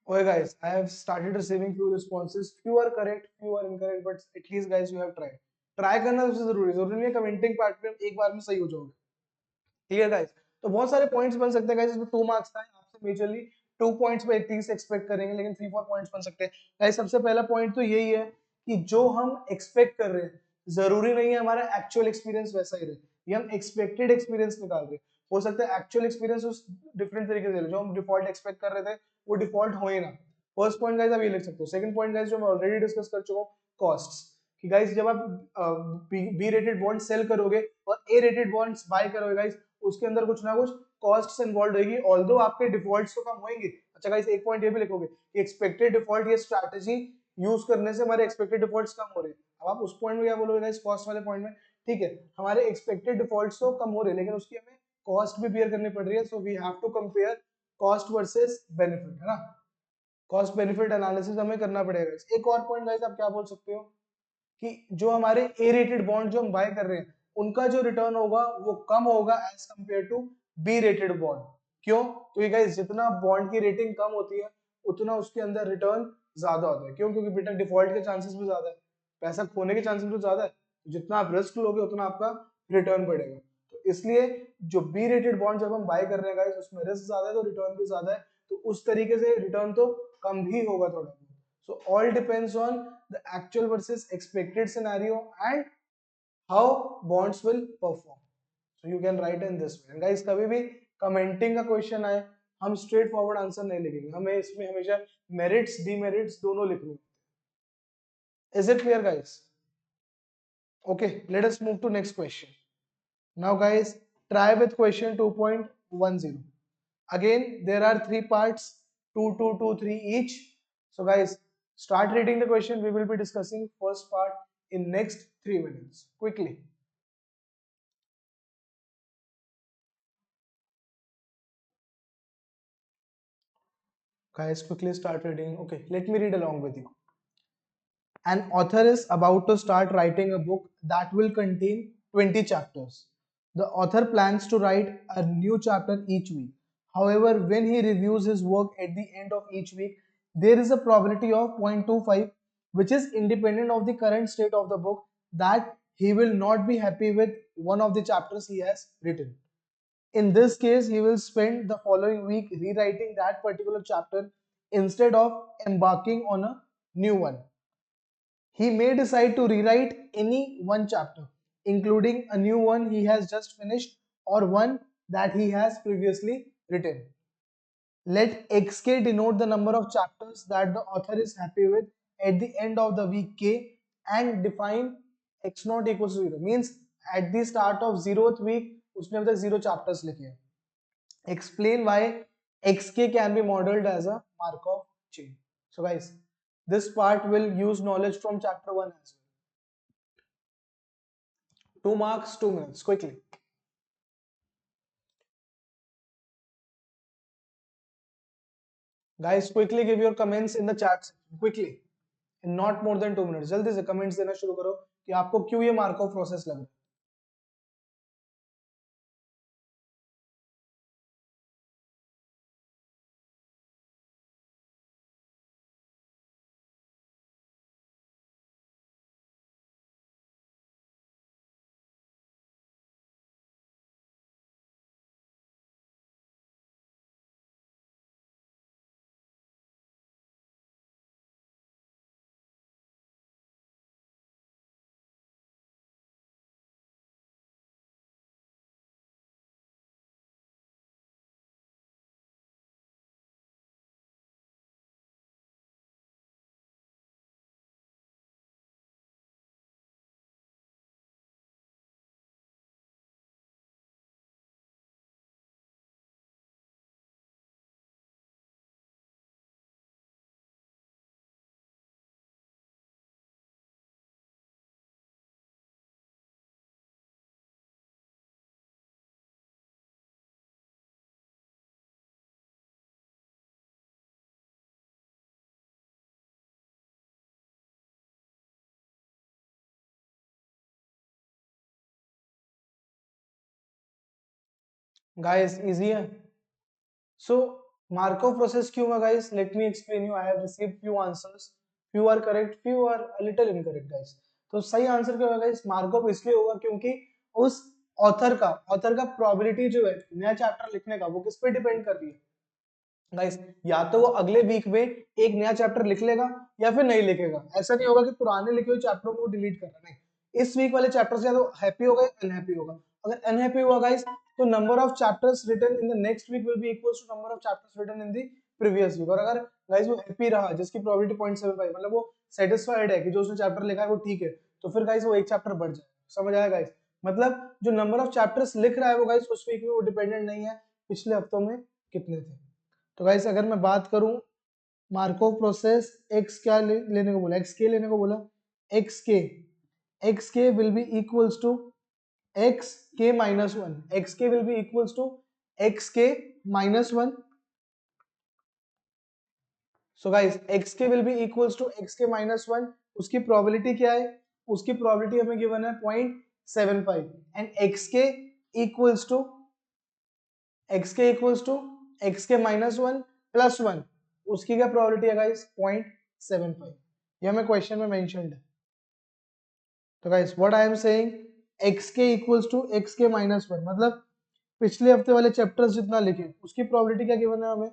Okay guys, I have started receiving few responses, few are correct, few are incorrect, but at least guys you have tried, try करना सबसे जरूरी नहीं है commenting part में एक बार में सही हो जाओगे। ठीक है गाइस, तो बहुत सारे पॉइंट्स बन सकते हैं गाइस, इसमें 2 मार्क्स था, आपसे मेजरली 2 पॉइंट्स पे एटलीस्ट एक्सपेक्ट करेंगे, लेकिन 3-4 पॉइंट्स बन सकते हैं गाइस। सबसे पहला पॉइंट तो यही है कि जो हम एक्सपेक्ट कर रहे हैं जरूरी नहीं है हमारा एक्चुअल एक्सपीरियंस वैसा ही रहे, ये हम एक्सपेक्टेड एक्सपीरियंस निकाल रहे हैं, हो सकता है एक्चुअल एक्सपीरियंस उस डिफरेंट तरीके से जो हम डिफॉल्ट एक्सपेक्ट कर रहे थे वो डिफॉल्ट हो ही ना। फर्स्ट पॉइंट गाइस आप ये लिख सकते हो। सेकंड पॉइंट गाइस जो मैं ऑलरेडी डिस्कस कर चुका हूँ, कॉस्ट्स, कि गाइस जब आप बी रेटेड बॉन्ड सेल करोगे और ए रेटेड बॉन्ड्स बाय करोगे गाइस, उसके अंदर कुछ ना कुछ कॉस्ट्स इन्वॉल्व रहेगी, ऑल्दो आपके डिफॉल्ट्स तो कम होंगे। अच्छा गाइस एक पॉइंट ये भी लिखोगे कि एक्सपेक्टेड डिफॉल्ट ये स्ट्रैटेजी यूज करने से हमारे एक्सपेक्टेड डिफॉल्ट्स कम हो रहे हैं। अब आप उस पॉइंट में क्या बोलोगे गाइस, कॉस्ट वाले पॉइंट में, ठीक है हमारे एक्सपेक्टेड डिफॉल्ट्स तो कम हो रहे हैं लेकिन उसकी हमें कॉस्ट भी बियर करनी पड़ रही है, so we have to compare cost versus benefit, है ना। कॉस्ट बेनिफिट एनालिसिस हमें करना पड़ेगा। एक और पॉइंट गाइस आप क्या बोल सकते हो कि जो हमारे ए रेटेड बॉन्ड जो हम बाय कर रहे हैं उनका जो रिटर्न होगा वो कम होगा as compare to B rated bond. क्यों? क्योंकि गाइस जितना बॉन्ड की रेटिंग कम होती है उतना उसके अंदर रिटर्न ज्यादा होता है। क्यों? क्योंकि बेटा डिफॉल्ट के चांसेस भी ज्यादा है, पैसा खोने के चांसेस भी ज्यादा है, जितना आप रिस्क लोगे उतना आपका रिटर्न बढ़ेगा। तो इसलिए जो बी रेटेड बॉन्ड जब हम बाय कर रहे हैं गाइस उसमें रिस्क ज्यादा है तो रिटर्न भी ज्यादा है, तो उस तरीके से रिटर्न तो कम ही होगा थोड़ा। So all depends on the actual versus expected scenario and how bonds will perform. So you can write in this way. And guys कभी भी कमेंटिंग का क्वेश्चन आए हम स्ट्रेट फॉरवर्ड आंसर नहीं लिखेंगे, हमें इसमें हमेशा मेरिट्स डीमेरिट्स दोनों लिखने। Is it clear guys? Okay, let us move to next question. Now guys, try with question 2.10. Again, there are three parts, 2, 2, 2, 3 each. So guys, start reading the question. We will be discussing first part in next 3 minutes. Quickly. Guys, quickly start reading. Okay, let me read along with you. An author is about to start writing a book that will contain 20 chapters. The author plans to write a new chapter each week. However, when he reviews his work at the end of each week, there is a probability of 0.25, which is independent of the current state of the book, that he will not be happy with one of the chapters he has written. In this case, he will spend the following week rewriting that particular chapter instead of embarking on a new one. He may decide to rewrite any one chapter, including a new one he has just finished or one that he has previously written. Let xk denote the number of chapters that the author is happy with at the end of the week k, and define x not equals to 0. Means at the start of 0th week उसने अब तक 0 chapters लिखे हैं. Explain why xk can be modeled as a Markov chain. So guys, this part will use knowledge from chapter 1 as well. 2 marks, 2 minutes, quickly. Guys, quickly give your comments in the chat section, quickly, in not more than 2 minutes. जल्दी से comments देना शुरू करो कि आपको क्यों ये मार्कov process लग रहा है. Guys, easy है. So Markov process क्यों है guys? Let me explain you. I have received few answers. Few are correct, few are a little incorrect guys. तो सही आंसर क्या होगा guys? Markov इसलिए होगा क्योंकि उस ऑथर का प्रोबेबिलिटी जो है नया चैप्टर लिखने का, वो किस पे डिपेंड कर रही है गाइस? या तो वो अगले वीक में एक नया चैप्टर लिख लेगा या फिर नहीं लिखेगा. ऐसा नहीं होगा कि पुराने लिखे हुए चैप्टरों को डिलीट करना. नहीं, इस वीक वाले चैप्टर से या तो हैप्पी होगा या अनहैप्पी होगा. अगर अनहैप्पी हुआ गाइस, तो number of chapters written in the next week will be equals to number of chapters written in the previous week. और अगर गाइस वो हैप्पी रहा, जिसकी प्रोबेबिलिटी 0.75, मतलब वो सेटिस्फाइड है कि जो उसने चैप्टर लिखा है वो ठीक है, तो फिर गाइस वो एक चैप्टर बढ़ जाए. समझ आया गाइस? मतलब जो नंबर ऑफ चैप्टर्स लिख रहा है वो गाइस उस वीक में वो डिपेंडेंट नहीं है पिछले हफ्तों में कितने थे. तो गाइस अगर मैं बात करूं मार्कोव प्रोसेस, एक्स क्या लेने को बोला, एक्स के लेने को बोला. X K will be equals to X K minus one. X K will be equals to X K minus one. So guys X K will be equals to X K minus one. उसकी probability क्या है? उसकी probability हमें given है 0.75 and X K equals to X K minus one plus one. उसकी क्या probability है guys? 0.75. ये हमें क्वेश्चन में मेंशन्ड है. तो guys what I am saying, x K equals to X K minus one, मतलब पिछले हफ्ते वाले चैप्टर्स जितना लिखे उसकी प्रोबेबिलिटी क्या गिवन है हमें?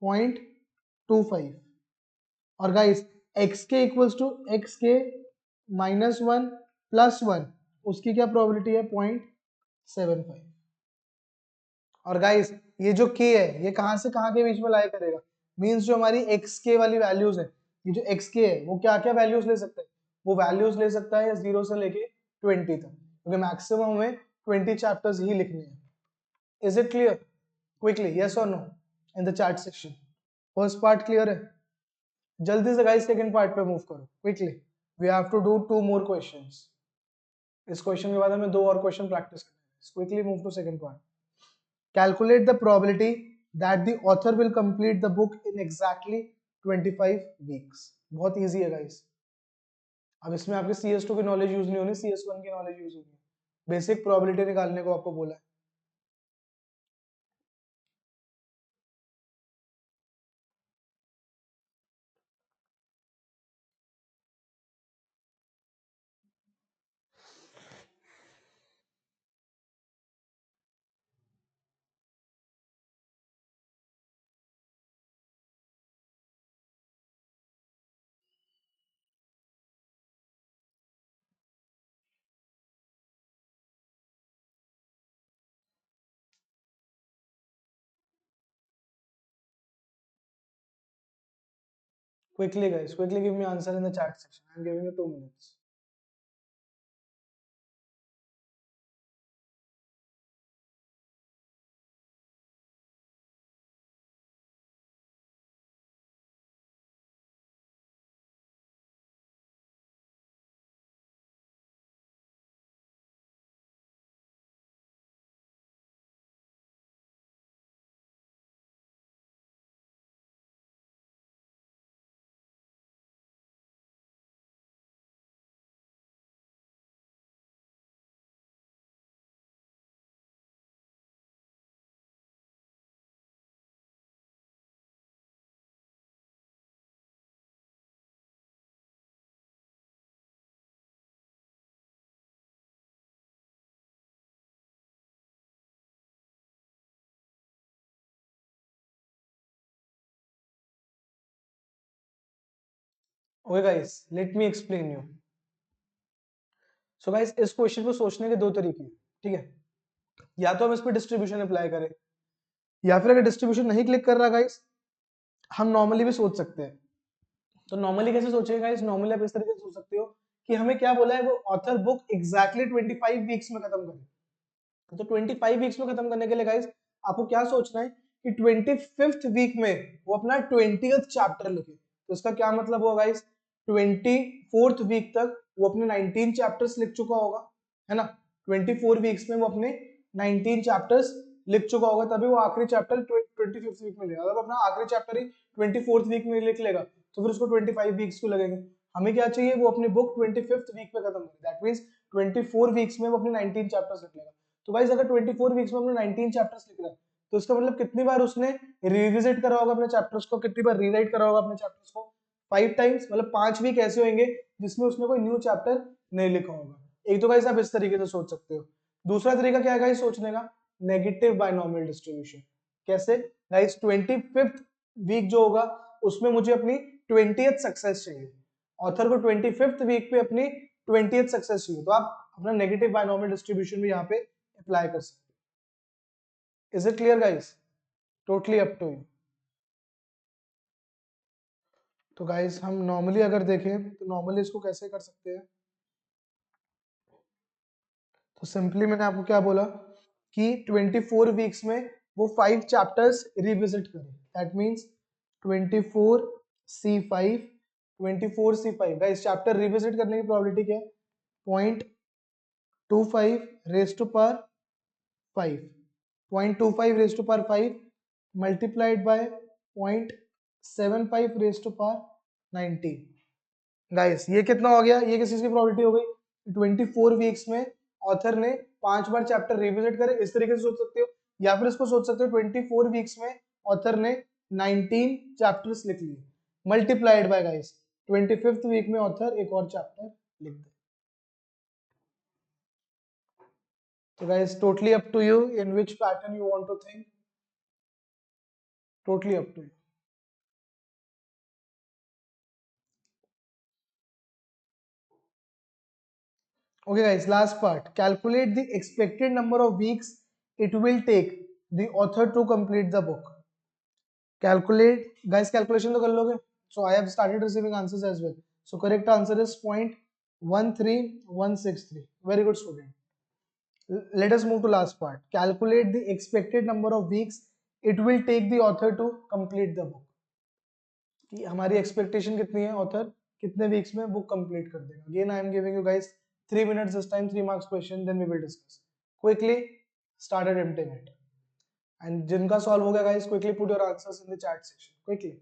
0.25. और guys X K equals to X K minus one plus one, उसकी क्या प्रोबेबिलिटी है? 0.75. और गाइस ये जो k है ये कहां से कहां के बीच में लाई करेगा? मींस जो हमारी xk वाली वैल्यूज है, ये जो xk है वो क्या क्या वैल्यूज ले सकता है? वो वैल्यूज ले सकता है 0 से लेके 20 तक, क्योंकि मैक्सिमम हमें 20 चैप्टर्स ही लिखने हैं. Is it clear? Quickly yes और no in the chat section. First part clear है? जल्दी से गाइस सेकंड पार्ट पे मूव करो quickly. We have to do 2 more questions. इस क्वेश्चन के बाद हमें 2 और क्वेश्चन प्रैक्टिस करना है. Quickly move to second part. Calculate the probability that the author will complete the book in exactly 25 weeks. बहुत इजी है गाइस. अब इसमें आपके CS2 की नॉलेज यूज नहीं होनी, CS1 की नॉलेज यूज होनी. बेसिक प्रोबेबिलिटी निकालने को आपको बोला है. Quickly guys, quickly give me answer in the chat section. I am giving you 2 minutes. Okay guys, let me explain you. So guys, इस क्वेश्चन को सोचने के दो तरीके हैं, ठीक है. या तो हम इस पे डिस्ट्रीब्यूशन अप्लाई करें, या फिर अगर डिस्ट्रीब्यूशन नहीं क्लिक कर रहा गाइस, हम नॉर्मली भी सोच सकते हैं. तो नॉर्मली कैसे सोचेगा गाइस? नॉर्मली आप इस तरीके से सोच सकते हो कि हमें क्या बोला है, वो ऑथर बुक एग्जैक्टली 25 वीक्स में खत्म करे. तो 25 वीक्स में खत्म करने के लिए गाइस आपको क्या सोचना है कि 25th वीक में वो अपना 20th चैप्टर लिखे. तो इसका क्या मतलब होगा गाइस? 24th वीक तक वो अपने 19 चैप्टर्स लिख चुका होगा, है ना. 24 वीक्स में वो अपने 19 चैप्टर्स लिख चुका होगा, तभी वो आखिरी चैप्टर 25th वीक में लेगा. अगर अपना आखिरी चैप्टर ही 24th वीक में लिख लेगा तो फिर उसको 25 वीक्स क्यों लगेंगे? हमें क्या चाहिए? वो अपनी बुक 25th वीक में खत्म करे. दैट मींस 24 वीक्स में वो अपने 19 चैप्टर्स लिख लेगा. तो गाइस अगर 24 वीक्स में हमने 19 चैप्टर्स लिख रहा है, तो इसका मतलब कितनी बार उसने रिविजिट करा होगा अपने चैप्टर्स को, कितनी बार रीराइट करा होगा अपने चैप्टर्स को? 5 टाइम्स. मतलब 5 वीक ऐसे होंगे जिसमें उसने कोई न्यू चैप्टर नहीं लिखा होगा. एक तो गाइस आप इस तरीके से सोच सकते हो. दूसरा तरीका क्या है गाइस सोचने का? Negative binomial distribution. कैसे गाइस? 25th वीक जो होगा उसमें मुझे अपनी 20th सक्सेस चाहिए. ऑथर को 25th वीक पे अपनी 20th सक्सेस चाहिए, तो आप अपना नेगेटिव बायनॉमियल डिस्ट्रीब्यूशन भी यहाँ पे अप्लाई कर सकते हो. Is it clear guys? Totally up to you. तो गाइस हम नॉर्मली अगर देखें तो नॉर्मली इसको कैसे कर सकते हैं? तो सिंपली मैंने आपको क्या बोला कि 24 वीक्स में वो 5 चैप्टर्स रिविजिट करें. That means 24C5. 24C5 guys chapter revisit करने की प्रोबेबिलिटी क्या है? 0.25 raise to power 5. 0.25 raise to power 5 multiplied by 0.75 raise to power 90. Guys ये कितना हो गया? ये किस चीज की प्रोबेबिलिटी हो गई? 24 वीक्स में ऑथर ने 5 बार चैप्टर रिविजिट करे. इस तरीके से सोच सकते हो, या फिर इसको सोच सकते हो 24 वीक्स में ऑथर ने 19 चैप्टर्स लिख लिए, multiplied by guys 25th week में ऑथर एक और चैप्टर लिख दे. तो guys totally up to you in which pattern you want to think. Totally up to you. Okay guys, last part. Calculate the expected number of weeks it will take the author to complete the book. Calculate, guys, calculation तो कर लोगे? So I have started receiving answers as well. So correct answer is 13163. Very good, student. Let us move to last part. Calculate the expected number of weeks it will take the author to complete the book. कि हमारी expectation कितनी है, author कितने weeks में book complete कर देगा. Again I am giving you guys 3 minutes this time, 3 marks question, then we will discuss. Quickly start attempting it. And जिनका solve हो गया guys, quickly put your answers in the chat section. Quickly.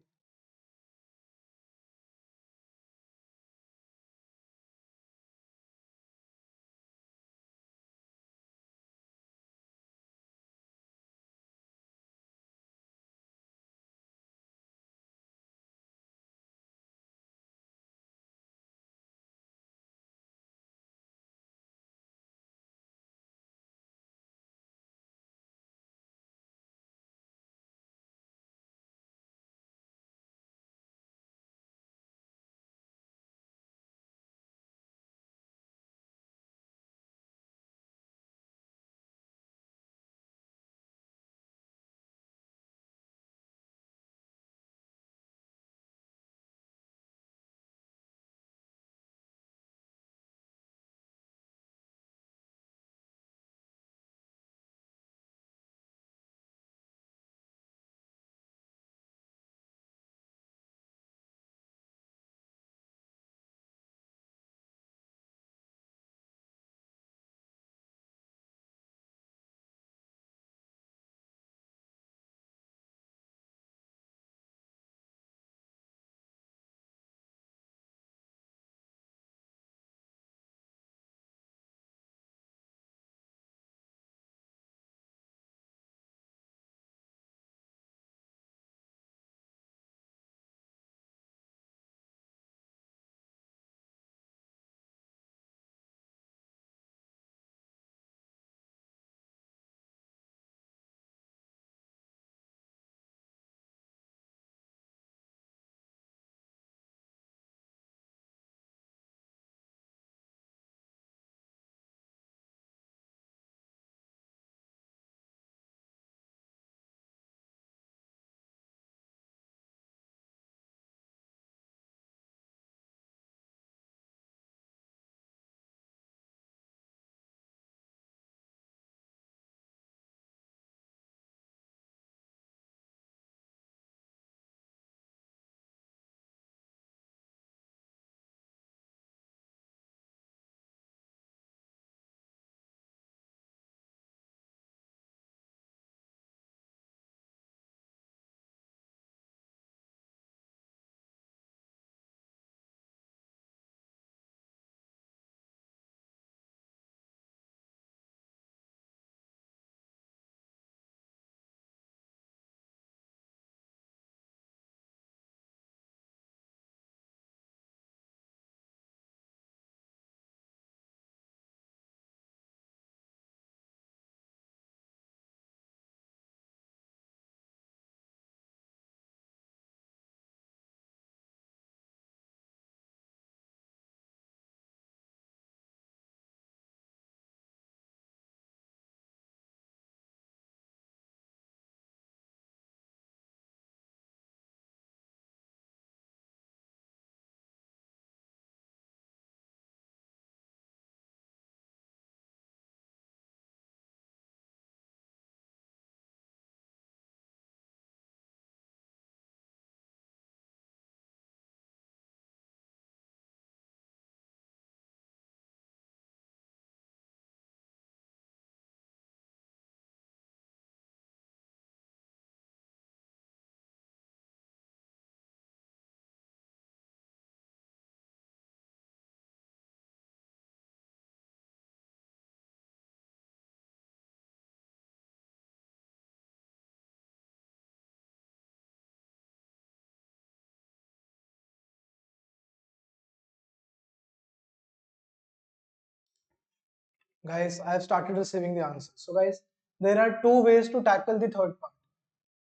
Guys, I have started receiving the answers. So guys, there are two ways to tackle the third part.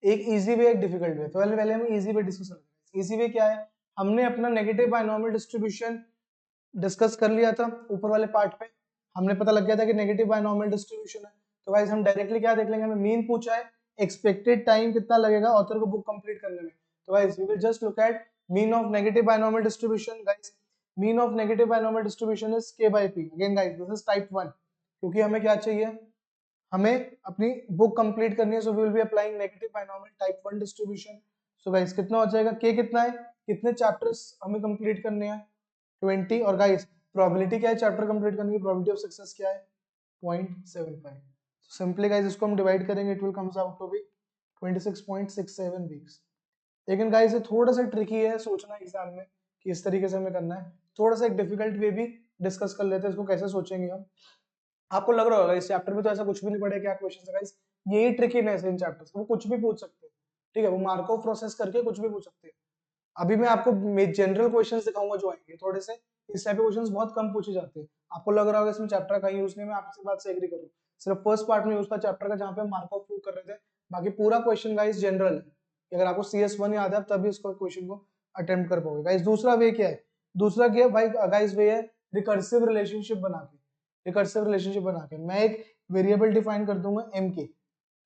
एक easy way, एक difficult way. तो पहले पहले हम easy way discuss करते हैं. Easy way क्या है? हमने अपना नेगेटिव बायनॉमियल डिस्ट्रीब्यूशन डिस्कस कर लिया था ऊपर वाले पार्ट पे. हमने पता लग गया था कि नेगेटिव बायनॉमियल डिस्ट्रीब्यूशन है. तो गाइस हम डायरेक्टली क्या देख लेंगे, हमें मीन पूछा है, एक्सपेक्टेड टाइम कितना लगेगा ऑथर को बुक कंप्लीट करने में. तो guys we will just look at mean of negative binomial distribution. Guys mean of negative binomial distribution is k by p. Again guys this is type 1, क्योंकि हमें क्या चाहिए, हमें अपनी बुक कंप्लीट करनी है, so we will be applying negative binomial type 1 distribution. So guys कितना हो जाएगा, k कितना है, कितने चैप्टर्स हमें कंप्लीट करने हैं 20. और गाइस प्रोबेबिलिटी क्या है चैप्टर कंप्लीट करने की, प्रोबेबिलिटी ऑफ सक्सेस क्या है 0.75. सिंपली गाइस इसको हम डिवाइड करेंगे, it will comes out to be 26.67 weeks. लेकिन गाइस ये थोड़ा सा ट्रिकी है सोचना एग्जाम में कि इस तरीके से हमें करना है, थोड़ा सा एक डिफिकल्ट वे भी डिस्कस कर लेते हैं इसको कैसे सोचेंगे हम. आपको लग रहा होगा इस चैप्टर में तो ऐसा कुछ भी नहीं पड़ेगा, क्या क्वेश्चन है गाइस, यही ट्रिकीनेस है इन चैप्टर्स, वो कुछ भी पूछ सकते हैं, ठीक है, वो मार्कओव प्रोसेस करके कुछ भी पूछ सकते हैं. अभी मैं आपको जनरल क्वेश्चंस दिखाऊंगा जो आएंगे थोड़े से, इस टाइप के क्वेश्चंस बहुत कम पूछे जाते हैं. आपको लग रहा होगा इसमें चैप्टर का यूज नहीं, मैं आपसे बात से एग्री करूं, सिर्फ फर्स्ट पार्ट में यूज था चैप्टर का जहां पे मार्क ऑफ प्रूव कर रहे थे, बाकी पूरा क्वेश्चन गाइस जनरल है. अगर आपको CS1 याद है तभी इसको क्वेश्चन को अटेम्प्ट कर पाओगे गाइस. दूसरा वे क्या है, दूसरा क्या भाई गाइस वे है रिकर्सिव रिलेशनशिप बना के. रिकर्सिव रिलेशनशिप बना के मैं एक वेरिएबल डिफाइन कर दूंगा mk.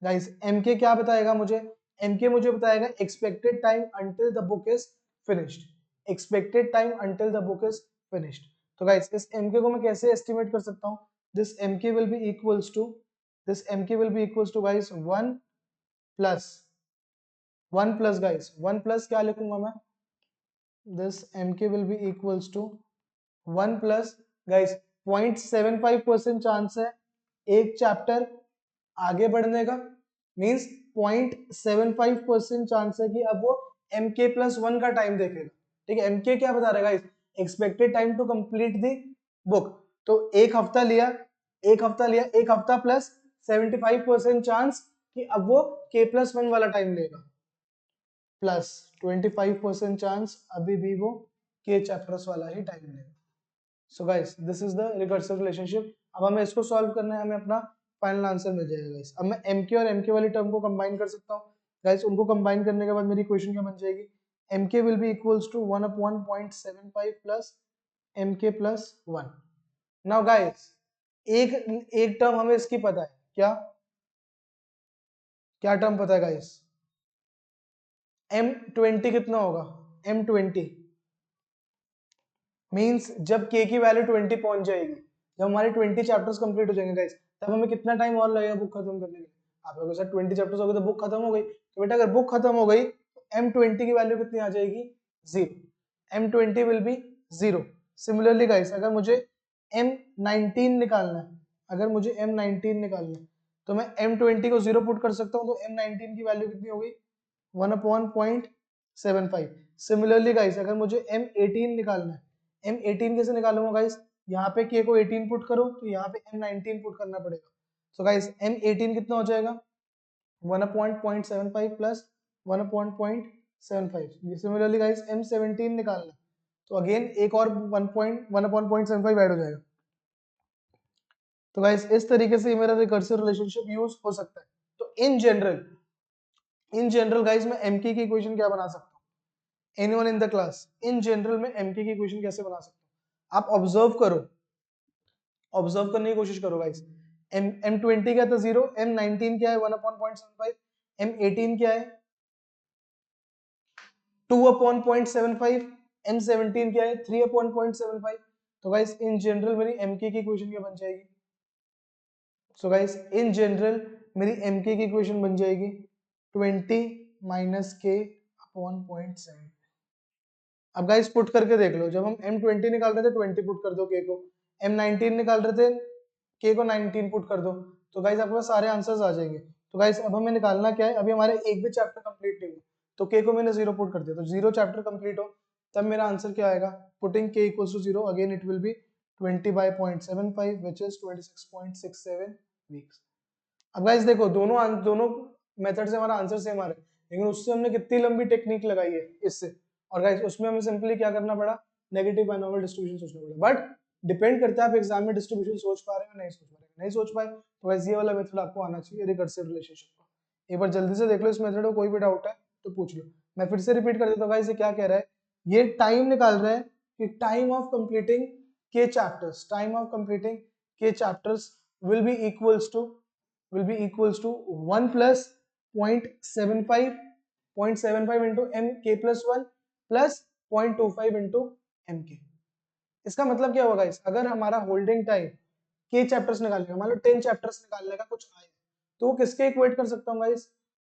गाइस mk क्या बताएगा मुझे, mk मुझे बताएगा expected time until the book is finished. Expected time until the book is finished. तो गाइस इस mk को मैं कैसे एस्टिमेट कर सकता हूं, this mk will be equals to, this mk will be equals to guys 1 plus guys 1 plus क्या लिखूंगा मैं, this mk will be equals to 1 plus guys 0.75% chance है एक चैप्टर आगे बढ़ने का, मींस 0.75% चांस है कि अब वो mk प्लस 1 का टाइम देखेगा. ठीक है, mk क्या बता रहा है guys, expected time to complete the book. तो एक हफ्ता लिया, एक हफ्ता लिया, एक हफ्ता प्लस 75% चांस कि अब वो k प्लस 1 वाला टाइम लेगा, प्लस 25% चांस अभी भी वो के चैप्टर्स वाला ही टाइम लेगा. So guys this is the recursive relationship. अब हमें इसको सॉल्व करना है, हमें अपना फाइनल आंसर मिल जाएगा गाइस. अब मैं mk और mk वाली टर्म को कंबाइन कर सकता हूँ गाइस. उनको कंबाइन करने के बाद मेरी इक्वेशन क्या बन जाएगी, mk will be equals to 1 upon 0.75 plus mk plus 1. Now guys एक एक टर्म हमें इसकी पता है, क्या क्या टर्म पता है गाइस, m20 कितना होगा, m20 मींस जब k की वैल्यू 20 पहुंच जाएगी, जब हमारे 20 चैप्टर्स कंप्लीट हो जाएंगे गाइस, तब हमें कितना टाइम और लगेगा बुक खत्म करने के लिए. आप लोगों के साथ 20 चैप्टर्स हो गए तो बुक खत्म हो गई, तो बेटा अगर बुक खत्म हो गई तो m20 की वैल्यू कितनी आ जाएगी, 0. m20 will be 0. Similarly guys अगर मुझे m19 निकालना है, अगर मुझे m19 निकालना है तो मैं m20 को 0 पुट कर सकता हूँ, तो m19 की वैल्यू कितनी हो गई 1 अपॉन 0.75. सिमिलरली गाइस अगर मुझे m18 निकालना है, m18 कैसे निकालूंगा गाइस, यहाँ पे k को 18 पुट करो तो यहाँ पे m19 पुट करना पड़ेगा. सो गाइस m18 कितना हो जाएगा 1 upon 0.75 plus 1 upon 0.75. Similarly guys m17 निकालना तो अगेन एक और 1 अपॉन 0.75 ऐड हो जाएगा. तो गाइस इस तरीके से मेरा रिकर्सिव रिलेशनशिप यूज हो सकता है. तो इन जनरल गाइस मैं mk की इक्वेशन क्या बना सकता हूँ, anyone in the class, in general में mk की इक्वेशन कैसे बना सकता हूँ, आप ऑब्जर्व करो, ऑब्जर्व करने की कोशिश करो गाइस. m20 क्या था 0, m19 क्या है 1 अपॉन 0.75, m18 क्या है 2 अपॉन 0.75, m17 क्या है 3 अपॉन 0.75. तो गाइस इन जनरल मेरी mk की इक्वेशन क्या बन जाएगी, सो गाइस इन जनरल मेरी mk की इक्वेशन बन जाएगी 20 माइनस k अपॉन 0.7. अब गाइस पुट करके देख लो, जब हम m20 निकाल रहे थे 20 पुट कर दो k को, m19 निकाल रहे थे k को 19 पुट कर दो, तो गाइस आपके पास सारे आंसर्स आ जाएंगे. तो गाइस अब हमें निकालना क्या है, अभी हमारे एक भी चैप्टर कंप्लीट नहीं हुआ, तो k को मैंने 0 पुट कर दिया, तो 0 चैप्टर कंप्लीट हो तब मेरा आंसर क्या आएगा, putting k equals to 0 again it will be 20 by 0.75 which is 26.67 weeks. अब गाइस देखो दोनों मेथड से हमारा आंसर सेम आ रहा है, लेकिन उससे हमने कितनी लंबी टेक्निक लगाई है इससे, और गाइस उसमें हमें सिंपली क्या करना पड़ा, नेगेटिव बाइनोमियल डिस्ट्रीब्यूशन सोचना पड़ा. बट डिपेंड करता है आप एग्जाम में डिस्ट्रीब्यूशन सोच पा रहे हो नहीं सोच पा रहे हो, नहीं सोच पाए तो गाइस ये वाला मेथड आपको आना चाहिए, रिकर्सिव रिलेशनशिप का. एक बार जल्दी से देख लो इस मेथड में, कोई भी डाउट है तो पूछ लो. मैं फिर से रिपीट कर देता हूँ गाइस, ये क्या कह रहा है, ये टाइम निकाल रहा है कि टाइम ऑफ कंप्लीटिंग के चैप्टर्स, टाइम ऑफ कंप्लीटिंग के chapters will be equals to 1 plus 0.75 into m k plus 1 plus 0.25 into m k. इसका मतलब क्या होगा गाइस, अगर हमारा होल्डिंग टाइम के चैप्टर्स निकालने का, मान लो 10 चैप्टर्स निकालने का कुछ आए, तो वो किसके इक्वेट कर सकता हूँ गाइस,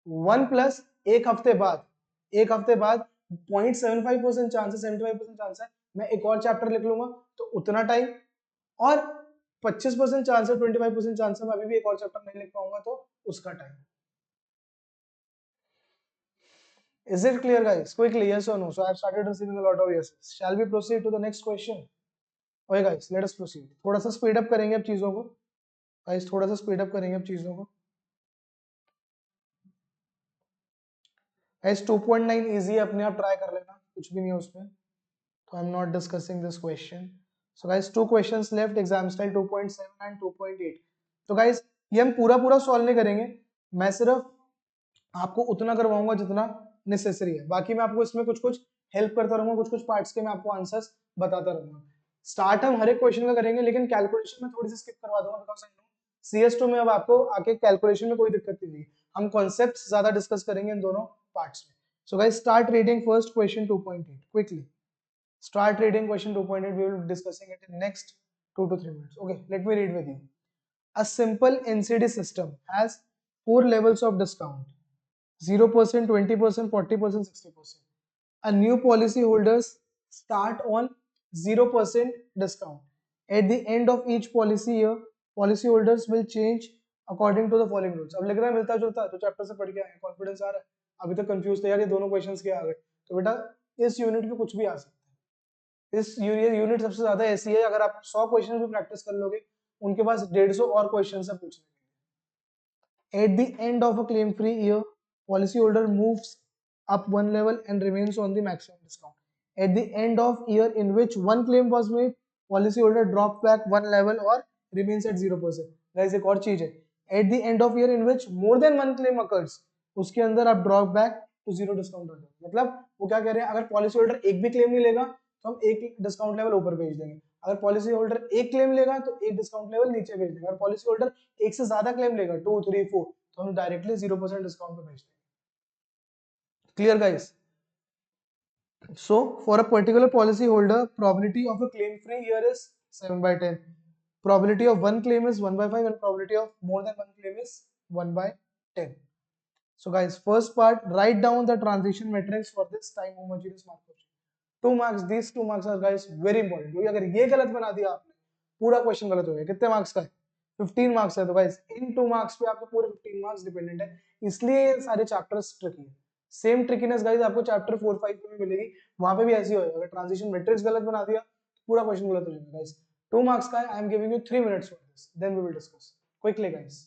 1 प्लस एक हफ्ते बाद, एक हफ्ते बाद 0.75% चांस है, 75% चांस है मैं एक और चैप्टर लिख लूंगा, तो उतना टाइम, और 25% चांस है, 25% चांस है मैं अभी भी एक और चैप्टर नहीं लिख पाऊंगा, तो उसका time. Is it clear, guys? Quickly, yes or no? So I have started receiving a lot of yeses. Shall we proceed to the next question? Okay, guys, let us proceed. थोड़ा सा speed up करेंगे अब चीजों को. Guys, थोड़ा सा speed up करेंगे अब चीजों को. Guys, 2.9 easy है, अपने आप ट्राई कर लेना, कुछ भी नहीं है उसमें. So I'm not discussing this question. So guys, two questions left. Exam style 2.7 and 2.8. तो guys, ये हम पूरा पूरा सॉल्व नहीं करेंगे. मैं सिर्फ आपको उतना करवाऊंगा जितना नेसेसरी है, बाकी मैं आपको इसमें कुछ कुछ हेल्प करता रहूंगा, कुछ कुछ पार्ट्स के मैं आपको आंसर्स बताता रहूंगा. स्टार्ट हम हर एक क्वेश्चन का करेंगे, लेकिन कैलकुलेशन में थोड़ी सी स्किप करवा दूंगा, बिकॉज आई नो CS2 में अब आपको आके कैलकुलेशन में कोई दिक्कत नहीं होगी. हम कॉन्सेप्ट्स ज्यादा डिस्कस करेंगे इन दोनों पार्ट्स में. So guys, start reading first question 2.8 quickly. Start reading question 2.8. We will be discussing it in next 2 to 3 minutes. Okay, let me read with you. A simple NCD system has 4 levels of discount: 0%, 20%, 40%, 60%. A new policy holders start on 0% discount. At the end of each policy year, policy holders will change according to the following rules. अब लग रहा है मिलता जुलता, तो chapter से पढ़ के आए, कॉन्फिडेंस आ रहा है. अभी तक कंफ्यूज थे यार, ये दोनों क्वेश्चंस क्या आ गए, तो बेटा इस यूनिट में कुछ भी आ सकता है. इस यूनिट सबसे ज्यादा ऐसी है, अगर आप 100 क्वेश्चन भी प्रैक्टिस कर लोगे, उनके पास 150 और क्वेश्चन है पूछने के लिए. At the end of a claim-free year, policyholder moves up one level and remains on the maximum discount. At the end of year in which one claim was made, policyholder drops back one level or remains at 0%. Guys, एक और चीज है, at the end of year in which more than one claim occurs, उसके अंदर आप drop back to zero discount आ जाओगे. मतलब वो क्या कह रहे हैं, अगर पॉलिसी होल्डर एक भी क्लेम नहीं लेगा तो हम एक डिस्काउंट लेवल ऊपर भेज देंगे. अगर पॉलिसी होल्डर एक क्लेम लेगा तो एक डिस्काउंट लेवल नीचे भेज देंगे. अगर पॉलिसी होल्डर एक से ज्यादा क्लेम लेगा, 2, 3, 4, तो हम डायरेक्टली 0% डिस्काउंट पे भेज देंगे. Clear guys? So for a particular policy holder, probability of a claim free year is 7/10. Probability of one claim is 1/5, and probability of more than one claim is 1/10. So guys, first part, write down the transition matrix for this time homogeneous mark question. 2 marks. These 2 marks are guys very important, क्योंकि अगर ये गलत बना दिया आपने, पूरा question गलत हो गया. कितने मार्क्स का है? 15 मार्क्स है. तो गाइस, इन 2 मार्क्स पे आपके पूरे 15 मार्क्स डिपेंडेंट है, इसलिए ये सारे चैप्टर्स ट्रिकी है. सेम ट्रिकीनेस गाइस आपको चैप्टर 4 5 में भी मिलेगी, वहां पे भी ऐसी होएगा. अगर ट्रांजिशन मैट्रिक्स गलत बना दिया तो पूरा क्वेश्चन गलत हो जाएगा. गाइस, 2 मार्क्स का है. I am giving you 3 minutes for this, then we will discuss quickly guys.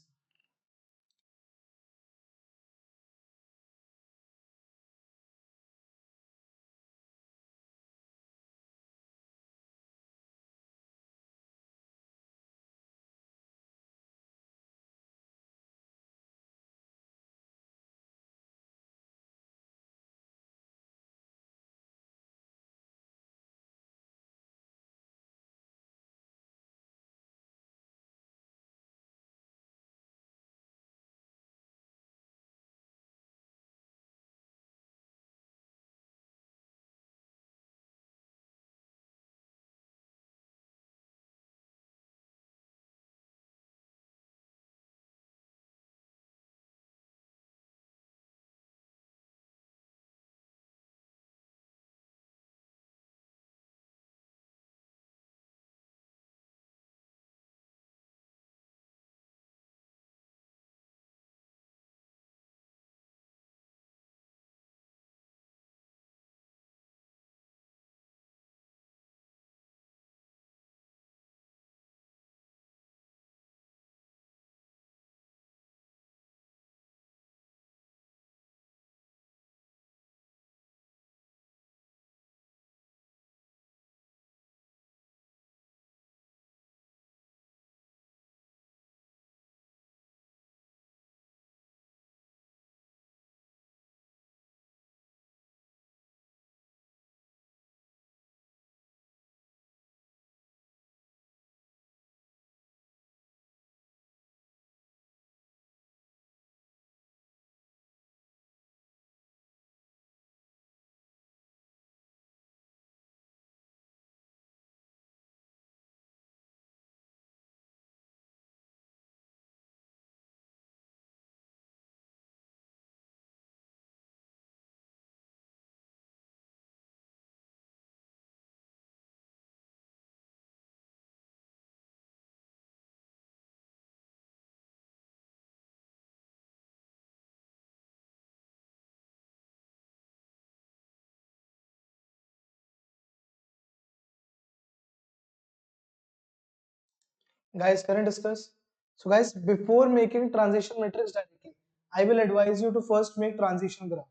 Guys, can I discuss? So guys, before making transition matrix directly, I will advise you to first make transition graph.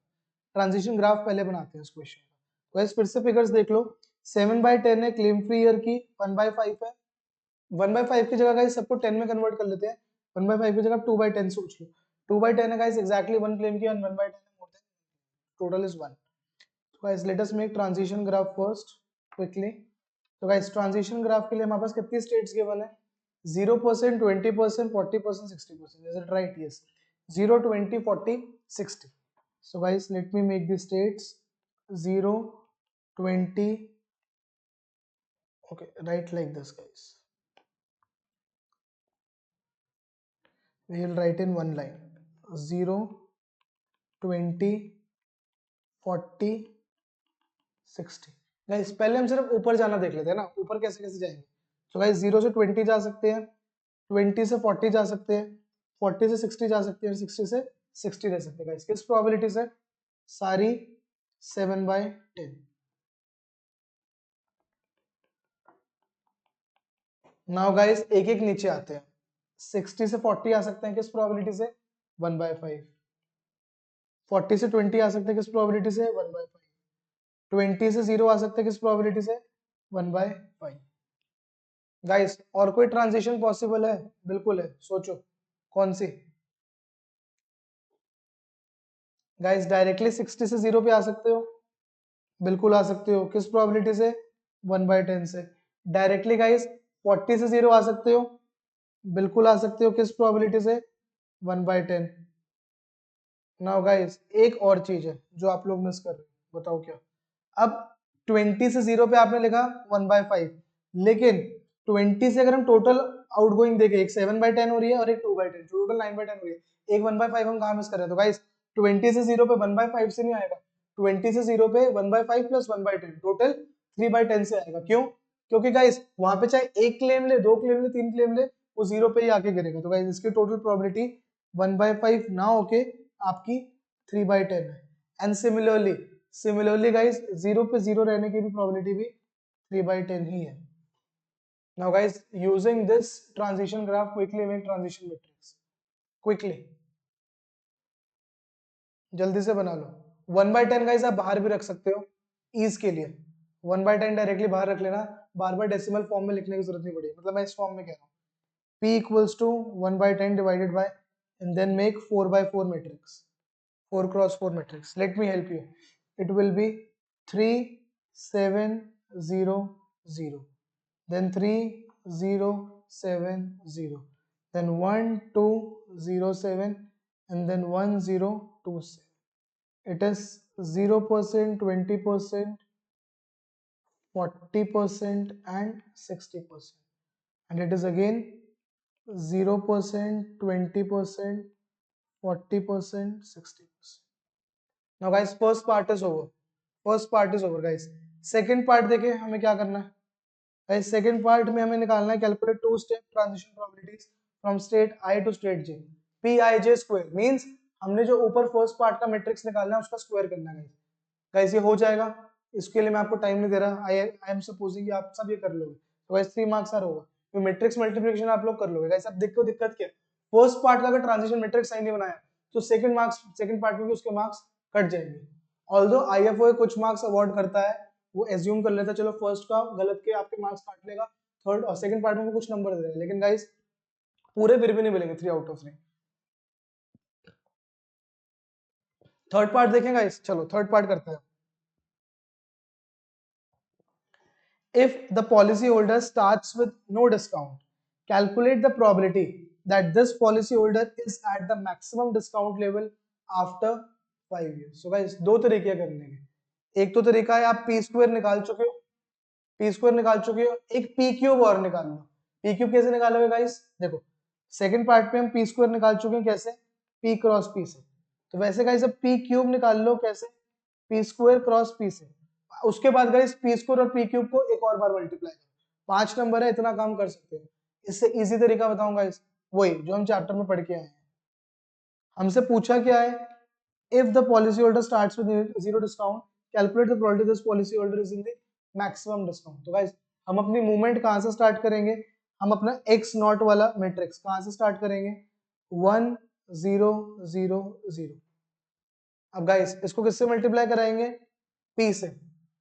Transition graph पहले बनाते हैं इस question का। Guys फिर से figures देख लो, 7/10 है claim free year की, 1/5 है। 1/5 की जगह गाइस सबको 10 में कन्वर्ट कर लेते हैं। 1/5 की जगह 2/10 सोच लो। 2/10 है गाइस एग्जैक्टली 1 क्लेम की, और 1/10 है more than, total is 1। So guys, let us make transition graph first quickly. तो guys, transition graph के लिए हमारे पास कितनी states given है? 0%, 20%, 40%, 60%. Is it right? Yes. 0, 20, 40, 60. So guys, let me make the states 0, 20. Okay, write like this, guys. We will write in one line. 0, 20, 40, 60. Guys पहले हम सिर्फ ऊपर जाना देख लेते हैं ना, ऊपर कैसे कैसे जाएंगे। तो गाइस 0 से 20 जा सकते हैं, 20 से 40 जा सकते हैं, 40 से 60 जा सकते हैं, 60 से 60 रह सकते हैं। गाइस किस प्रोबेबिलिटी से? सारी 7/10। नाउ गाइस एक एक नीचे आते हैं। 60 से 40 आ सकते हैं किस प्रोबेबिलिटी से? 1/5। 40 से 20 आ सकते हैं किस प्रोबेबिलिटी से? 1/5। 20 से 0 आ सकते हैं किस प्रोबेबिलिटी से? 1/5। गाइस और कोई ट्रांजिशन पॉसिबल है? बिल्कुल है, सोचो कौन सी। गाइस डायरेक्टली 60 से 0 पे आ सकते हो, बिल्कुल आ सकते हो, किस प्रोबेबिलिटी से? 1/10 से। डायरेक्टली गाइस 40 से 0 आ सकते हो, बिल्कुल आ सकते हो, किस प्रोबेबिलिटी से? 1/10। नाउ गाइस एक और चीज है जो आप लोग मिस कर रहे हो, बताओ क्या। अब 20 से 0 पे आपने लिखा 1/5, लेकिन 20 से अगर हम टोटल आउटगोइंग देखें, एक 7/10 हो रही है और एक 2/10, टोटल 9/10 हो रही है। एक 1/5 हम कहाँ मिस कर रहे हैं? तो गाइस 20 से 0 पे 1/5 से नहीं आएगा, 20 से 0 पे 1/5 प्लस 1/10, टोटल 3/10 से आएगा। क्यों? क्योंकि गाइस वहां पे चाहे एक क्लेम ले, दो क्लेम ले, तीन क्लेम ले, वो 0 पे ही आके गिरेगा। तो गाइस इसकी टोटल प्रोबेबिलिटी 1/5 ना होके आपकी 3/10 है। एंड सिमिलरली गाइस 0 पे 0 रहने की भी प्रोबेबिलिटी भी 3/10 ही है। Now guys using this transition graph quickly make transition matrix quickly, जल्दी से बना लो। 1/10 गाइस आप बाहर भी रख सकते हो ईज के लिए, 1/10 डायरेक्टली बाहर रख लेना, बार बार डेसिमल फॉर्म में लिखने की जरूरत नहीं पड़ेगी। मतलब मैं इस फॉर्म में कह रहा हूँ, p equals to 1/10 divided by, and then make 4/4 matrix, 4 cross 4 matrix. Let me help you. It will be 3, 7, 0, 0, then 3, 0, 7, 0, then 1, 2, 0, 7, and then 1, 0, 2, 7. It is 0%, 20%, 40%, and 60%. And it is again 0%, 20%, 40%, 60%. Now guys, first part is over. First part is over guys. Second part देखें हमें क्या करना है। Guys second part में हमें निकालना है calculate two step transition probabilities from state I to state J. PIJ square means हमने जो ऊपर फर्स्ट पार्ट का मैट्रिक्स निकालना है उसका स्क्वायर करना है। गाइस ये हो जाएगा, इसके लिए मैं आपको टाइम नहीं दे रहा। आई एम सपोजिंग कि आप सब ये कर लोगे। तो गाइस 3 मार्क्स आर होगा, तो मैट्रिक्स मल्टीप्लिकेशन आप लोग कर लोगे। गाइस अब देखो दिक्कत क्या है, फर्स्ट पार्ट का अगर ट्रांजिशन मैट्रिक्स सही नहीं बनाया तो सेकंड पार्ट में भी उसके मार्क्स कट जाएंगे। ऑल्दो IFOA कुछ मार्क्स अवॉर्ड करता है, वो एज्यूम कर लेता है चलो फर्स्ट का गलत के आपके मार्क्स काट लेगा, थर्ड और सेकंड पार्ट में भी कुछ नंबर दे देगा, लेकिन गाइस पूरे फिर भी नहीं मिलेंगे 3 आउट ऑफ 3। थर्ड पार्ट देखें गाइस, चलो थर्ड पार्ट करते हैं। If the policyholder starts with no discount, calculate the probability that this policyholder is at the maximum discount level after 5 years. So guys दो तरीके करने के, एक तो तरीका है आप पी स्क्वायर निकाल चुके हो, एक पी क्यूब और निकाल लो। पी क्यूब कैसे निकालोगे गाइस? देखो सेकंड पार्ट पे हम पी स्क्वायर निकाल चुके हैं, कैसे? पी क्रॉस पी से। तो वैसे गाइस अब पी क्यूब निकाल लो, कैसे? पी स्क्वायर क्रॉस पी से। उसके बाद गाइस पी स्क्वायर और पी क्यूब को एक और बार मल्टीप्लाई करो, 5 नंबर है, इतना काम कर सकते हो। इससे इजी तरीका बताऊं गाइस, वही जो हम चैप्टर में पढ़ के आए हैं। हमसे पूछा क्या है, if the policy holder starts with 0 discount, calculate the probability this policy holder is in the maximum discount. तो गाइस हम अपनी मूवमेंट कहां से स्टार्ट करेंगे? हम अपना x नॉट वाला मैट्रिक्स कहाँ से स्टार्ट करेंगे, 1 0 0 0। अब गाइस इसको किससे मल्टीप्लाई कराएंगे, p से।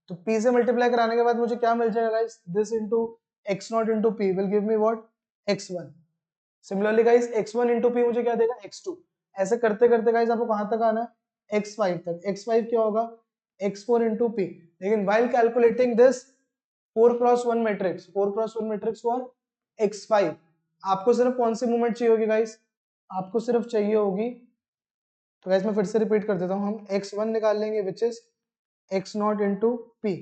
तो p से मल्टीप्लाई कराने के बाद मुझे क्या मिल जाएगा guys, this into x not into p will give me what, x1। Similarly guys x1 into p मुझे क्या देगा, x2। ऐसे करते करते गाइस आपको कहां तक आना है, x5 तक। x5 क्या होगा, x4 इनटू p। लेकिन while calculating this 4 cross 1 matrix, 4 cross 1 matrix for x5, आपको सिर्फ कौन सी मूवमेंट चाहिए होगी गाइस, आपको सिर्फ चाहिए होगी, तो गाइस मैं फिर से रिपीट कर देता हूं, हम x1 निकाल लेंगे which is x not into p।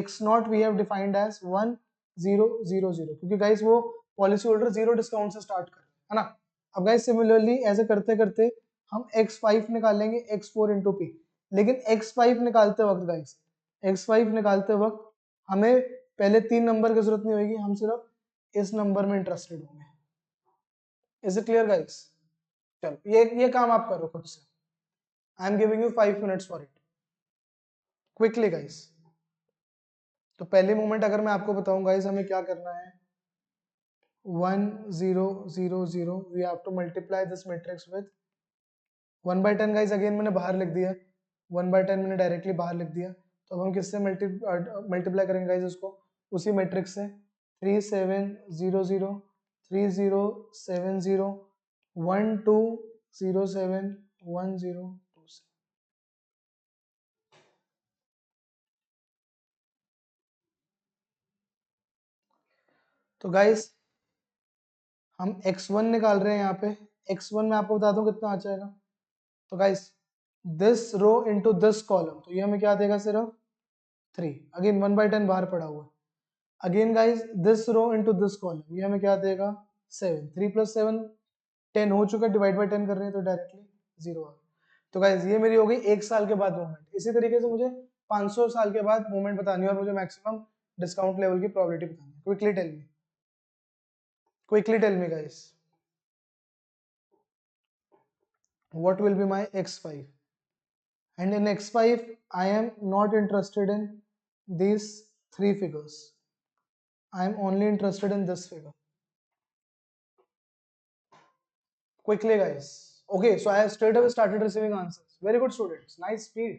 x not we have defined as 1 0 0 0, क्योंकि गाइस वो पॉलिसी होल्डर जीरो डिस्काउंट से स्टार्ट कर रहे हैं, है ना। अब गाइस सिमिलरली ऐसे करते करते हम x5 निकाल लेंगे x4 इंटू p। लेकिन x5 निकालते वक्त गाइस, x5 निकालते वक्त हमें पहले 3 नंबर की जरूरत नहीं होगी, हम सिर्फ इस नंबर में इंटरेस्टेड होंगे। इज इट क्लियर गाइस, चलो ये काम आप करो खुद से। आई am giving you 5 minutes for it, quickly guys. तो पहले मोमेंट अगर मैं आपको बताऊं गाइस, हमें क्या करना है, 1 0 0 0, we have to multiply this matrix with 1 by 10 guys. Again मैंने बाहर लिख दिया, 1 by 10 मैंने डायरेक्टली बाहर लिख दिया। तो अब हम किससे मल्टीप्लाई करेंगे गाइस इसको, उसी मैट्रिक्स से, 3 7 0 0 3 0 7 0 1 2 0 7 1 0 2 7। तो गाइस हम x1 निकाल रहे हैं यहाँ पे, x1 में आपको बता दूं कितना आ जाएगा। तो guys this row into this column, तो ये हमें क्या देगा, सिर्फ 3। अगेन 1 by 10 बाहर पड़ा हुआ है। Again guys this row into this column, ये हमें क्या देगा, 7। 3 + 7 10 हो चुका, डिवाइड बाय 10 कर रहे हैं तो डायरेक्टली 0 आ गया। तो गाइस ये मेरी हो गई 1 साल के बाद मूवमेंट। इसी तरीके से मुझे 500 साल के बाद मूवमेंट बतानी है और मुझे मैक्सिमम डिस्काउंट लेवल की प्रोबेबिलिटी बतानी है। Quickly tell me, quickly tell me guys, what will be my x5, and in x5 I am not interested in these three figures, I am only interested in this figure. Quickly guys, okay, so I have straight away started receiving answers. Very good students, nice speed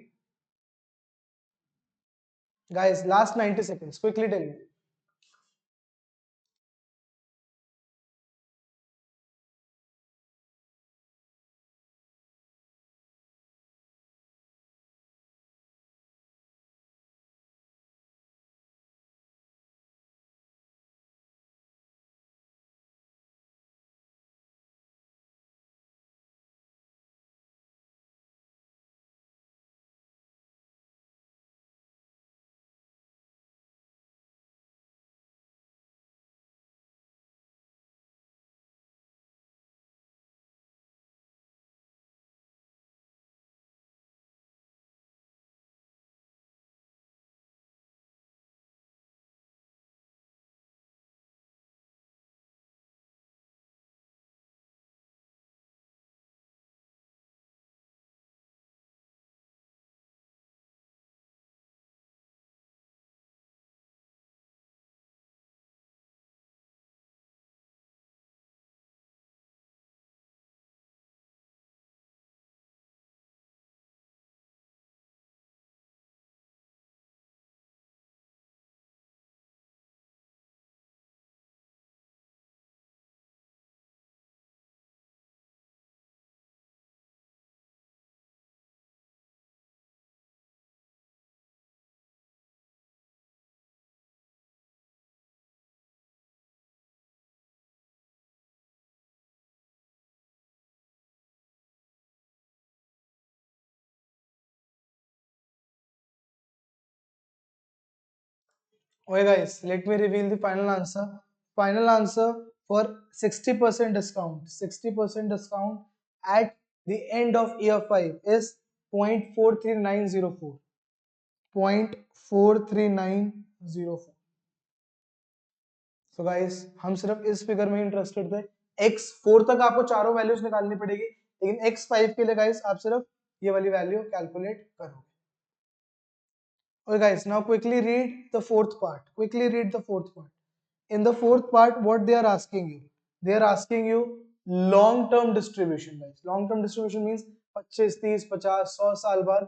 guys. Last 90 seconds, quickly tell me. Okay guys, let me reveal the final answer. Final answer for 60% discount, 60% discount at the end of year 5 is 0.43904, 0.43904. So guys, हम सिर्फ इस figure में interested थे। x4 तक आपको चारों values निकालनी पड़ेगी, लेकिन x5 के लिए गाइस आप सिर्फ ये वाली वैल्यू कैलकुलेट करोगे। Okay guys, now quickly read the fourth part. Quickly read the fourth part. in the fourth part what they are asking you, they are asking you long term distribution guys. long term distribution means 25 30 50 100 साल बाद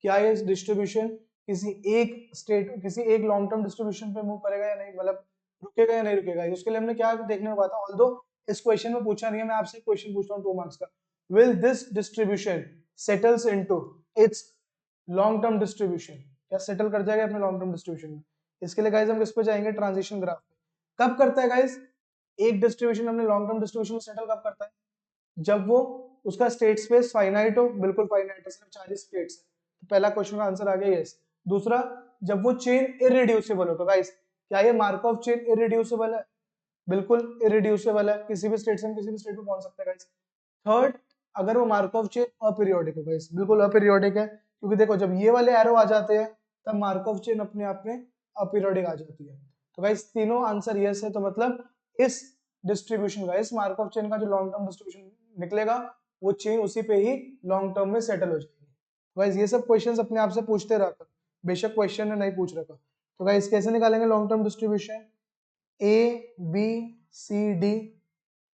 क्या ये distribution किसी एक state किसी एक long term distribution पे move करेगा या नहीं, मतलब रुकेगा या नहीं रुकेगा। उसके लिए हमने क्या देखने को था, ऑल्दो इस क्वेश्चन में पूछा नहीं है, मैं आपसे क्वेश्चन पूछता हूँ 2 मार्क्स का, will this distribution settles into its long term distribution, क्या सेटल कर जाएगा अपने लॉन्ग टर्म डिस्ट्रीब्यूशन में। इसके लिए गाइस हम किस पे जाएंगे, ट्रांजिशन ग्राफ पे। कब करता है गाइस एक डिस्ट्रीब्यूशन अपने लॉन्ग टर्म डिस्ट्रीब्यूशन में सेटल कब करता है, जब वो उसका स्टेट स्पेस फाइनाइट हो, बिल्कुल फाइनाइट है, सिर्फ 40 स्टेट्स है। तो पहला क्वेश्चन का आंसर आ गया यस। दूसरा, जब वो चेन इरिड्यूसिबल हो। तो गाइस क्या ये मार्कऑफ चेन इरिड्यूसिबल है, बिल्कुल इरिड्यूसिबल है, किसी भी स्टेट से हम किसी भी स्टेट में पहुंच सकते हैं गाइस। थर्ड, अगर वो मार्कऑफ चेन अपीरियोडिक हो गाइस, बिल्कुल अपीरियोडिक है, क्योंकि देखो जब ये वाले एरो आ जाते हैं तब मार्कऑफ चेन अपने आप में अपीरियोडिक आ जाती है। तो गाइस तीनों आंसर यस है, तो मतलब इस डिस्ट्रीब्यूशन का, इस मार्कऑफ चेन का जो लॉन्ग टर्म डिस्ट्रीब्यूशन निकलेगा वो चेन उसी पे ही लॉन्ग टर्म में सेटल हो जाएगी। तो गाइस ये सब क्वेश्चंस अपने आप से पूछते रहकर, बेशक क्वेश्चन ने नहीं पूछ रखा। तो गाइस कैसे निकालेंगे long term distribution, A B C D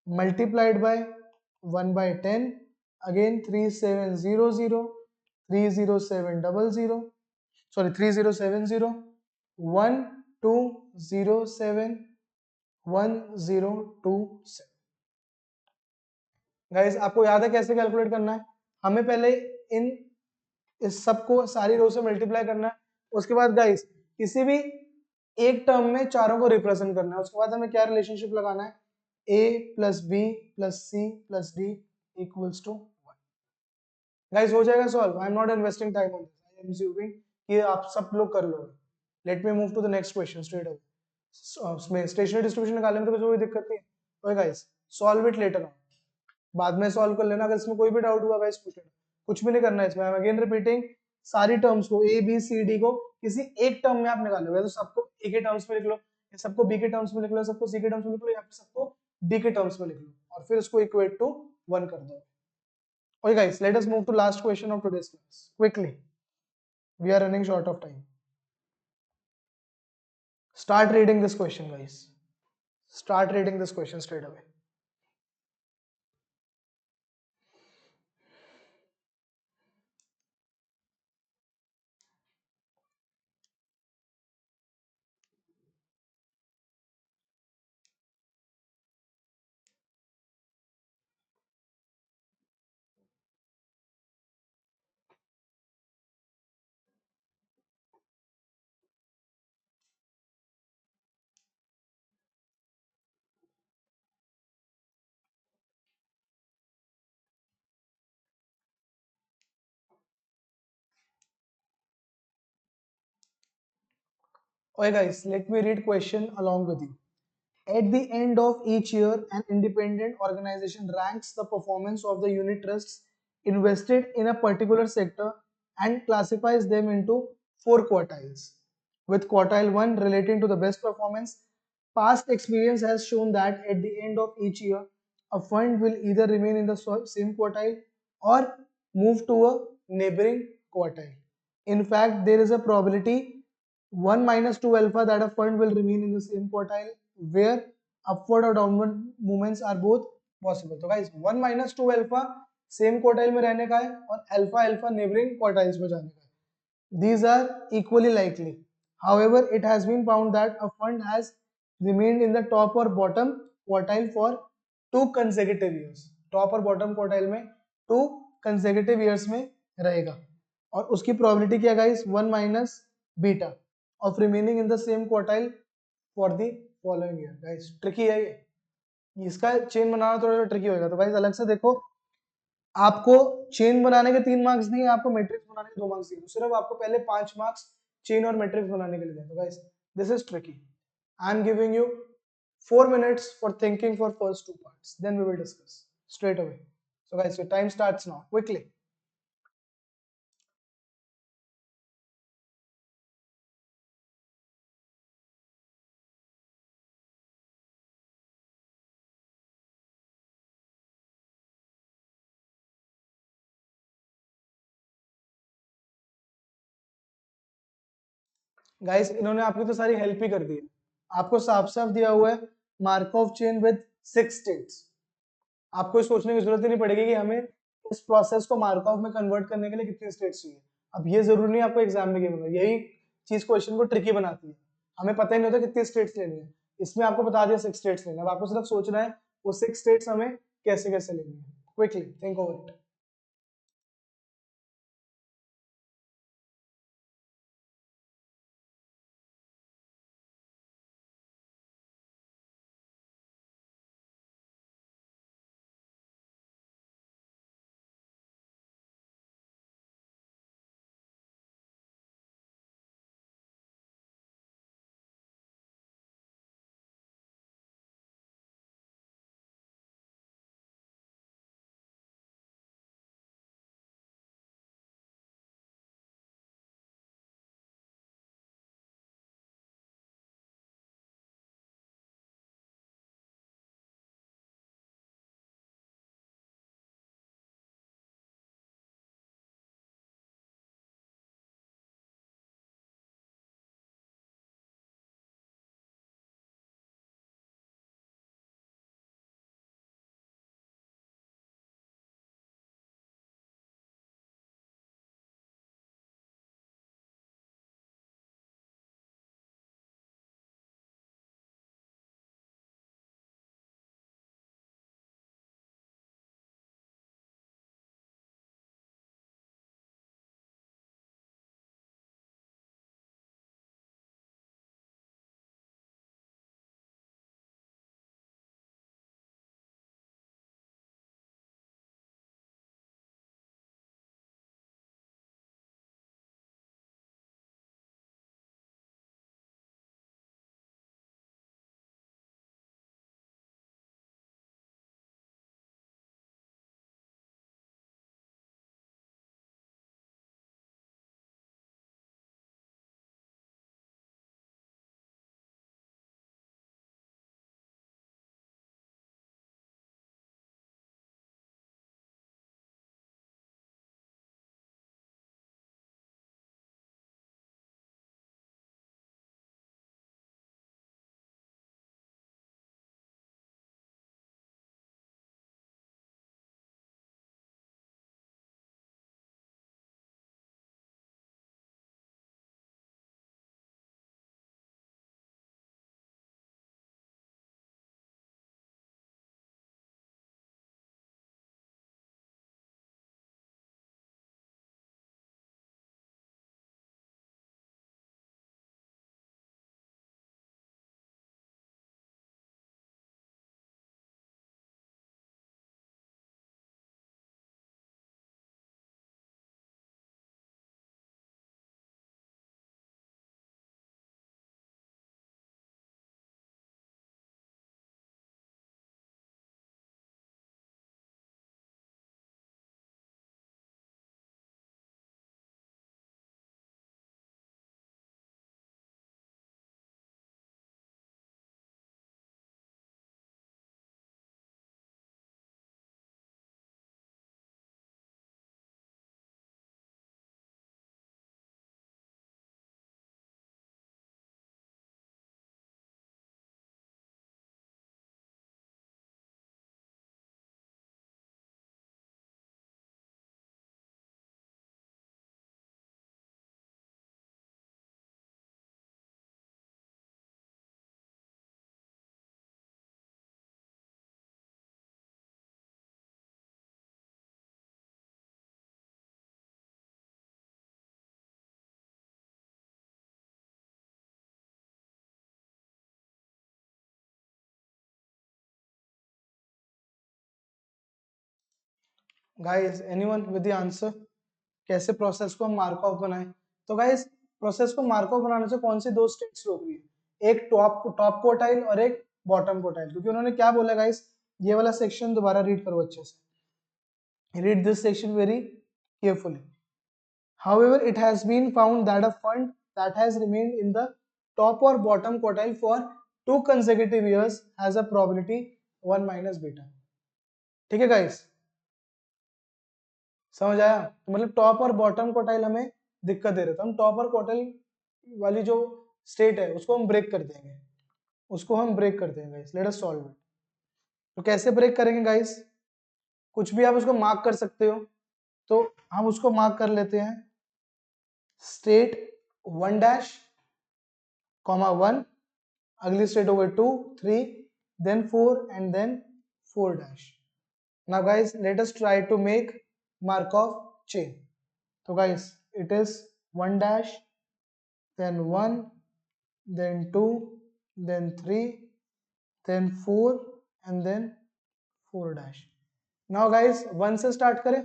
multiplied by 1 by 10, again 3700, 30700, sorry 3070, 1207, 1027। Guys आपको याद है कैसे कैलकुलेट करना है, हमें पहले इन इस सबको सारी रो से मल्टीप्लाई करना है, उसके बाद गाइस किसी भी एक टर्म में चारों को रिप्रेजेंट करना है, उसके बाद हमें क्या रिलेशनशिप लगाना है, a plus B plus C plus D equals to 1। Guys हो जाएगा solve, I am not investing time on this, I am assuming कि आप सब लोग कर लोगे। Let me move to the next question straight away. उसमें स्टेशनरी डिस्ट्रीब्यूशन निकालने में तो कोई दिक्कत नहीं है। Okay guys solve it later on, बाद में सॉल्व कर लेना, अगर इसमें कोई भी डाउट हुआ गाइस पूछ लेना, कुछ भी नहीं करना है इसमें। आई एम अगेन रिपीटिंग, सारी टर्म्स को ए बी सी डी को किसी एक टर्म में आप निकालोगे, तो सबको ए के टर्म्स में लिख लो, या सबको बी के टर्म्स में लिख लो, सबको सी के टर्म्स में लिख लो, या फिर सबको डी के टर्म्स में लिख लो, और फिर उसको इक्वेट टू 1 कर दो। Okay guys let us move to last question of today's class quickly, we are running short of time. Start reading this question guys, start reading this question straight away. Okay guys, let me read question along with you. At the end of each year, an independent organization ranks the performance of the unit trusts invested in a particular sector and classifies them into 4 quartiles. With quartile 1 relating to the best performance, past experience has shown that at the end of each year, a fund will either remain in the same quartile or move to a neighboring quartile. In fact, there is a probability 1 minus 2 alpha that a fund will remain in the same quartile where upward or downward movements are both possible. तो guys 1 minus 2 alpha same quartile में रहने का है और alpha alpha neighboring quartiles में जाने का है. These are equally likely. However, it has been found that a fund has remained in the top or bottom quartile for 2 consecutive years. Top और bottom quartile में 2 consecutive years में रहेगा और उसकी probability क्या guys 1 minus beta of remaining in the same quartile for the following year. Guys tricky है ये, इसका चेन बनाना थोड़ा सा ट्रिकी होगा। तो गाइस अलग से देखो, आपको चेन बनाने के 3 मार्क्स नहीं है, आपको मैट्रिक्स बनाने के 2 मार्क्स दिए, तो सिर्फ आपको पहले 5 मार्क्स चेन और मैट्रिक्स बनाने के लिए दिए। तो guys this is tricky, I am giving you 4 minutes for thinking for first 2 parts, then we will discuss straight away. So guys your time starts now quickly. Guys इन्होंने आपकी तो सारी हेल्प ही कर दी है, आपको साफ साफ दिया हुआ है मार्कोव चेन विद 6 स्टेट्स। आपको ये सोचने की जरूरत ही नहीं पड़ेगी कि हमें इस प्रोसेस को मार्कोव में कन्वर्ट करने के लिए कितनी स्टेट्स चाहिए। अब ये जरूरी नहीं आपको एग्जाम में गिवन हो, यही चीज क्वेश्चन को ट्रिकी बनाती है। हमें पता ही नहीं होता कितनी स्टेट्स लेनी है, इसमें आपको बता दिया 6 स्टेट्स लेना है। अब आपको सिर्फ सोचना है वो 6 स्टेट्स हमें कैसे कैसे लेनी है। Quickly think over it. Guys anyone with the answer? कैसे प्रोसेस को हम मार्कअप बनाएं? तो गाइस प्रोसेस को मार्कअप बनाने से कौन सी दो स्टेट्स रोक रही है? एक टॉप कोटाइल और एक बॉटम कोटाइल। क्योंकि उन्होंने क्या बोला गाइस, ये वाला सेक्शन दोबारा रीड करो अच्छे से, read this section very carefully. However, it has been found that a fund that has remained in the top or bottom quartile for 2 consecutive years has a probability 1 minus beta। ठीक है guys, समझ आया? तो मतलब top और bottom quartile हमें दिक्कत दे रहे थे, हम टॉप और क्वार्टाइल वाली जो स्टेट है उसको हम ब्रेक कर देंगे। उसको हम ब्रेक करते हैं guys. Let us solve it. तो कैसे ब्रेक करेंगे गाइस? कुछ भी आप उसको मार्क कर सकते हो, तो हम उसको मार्क कर लेते हैं स्टेट 1 डैश कॉमा 1, अगली स्टेट हो गई 2 3 then 4 and then 4 dash. Now guys let us try to make Markov chain. तो guys it is 1 dash then 1 then 2 then 3 then 4 and then 4 dash। now guys 1 से start करें।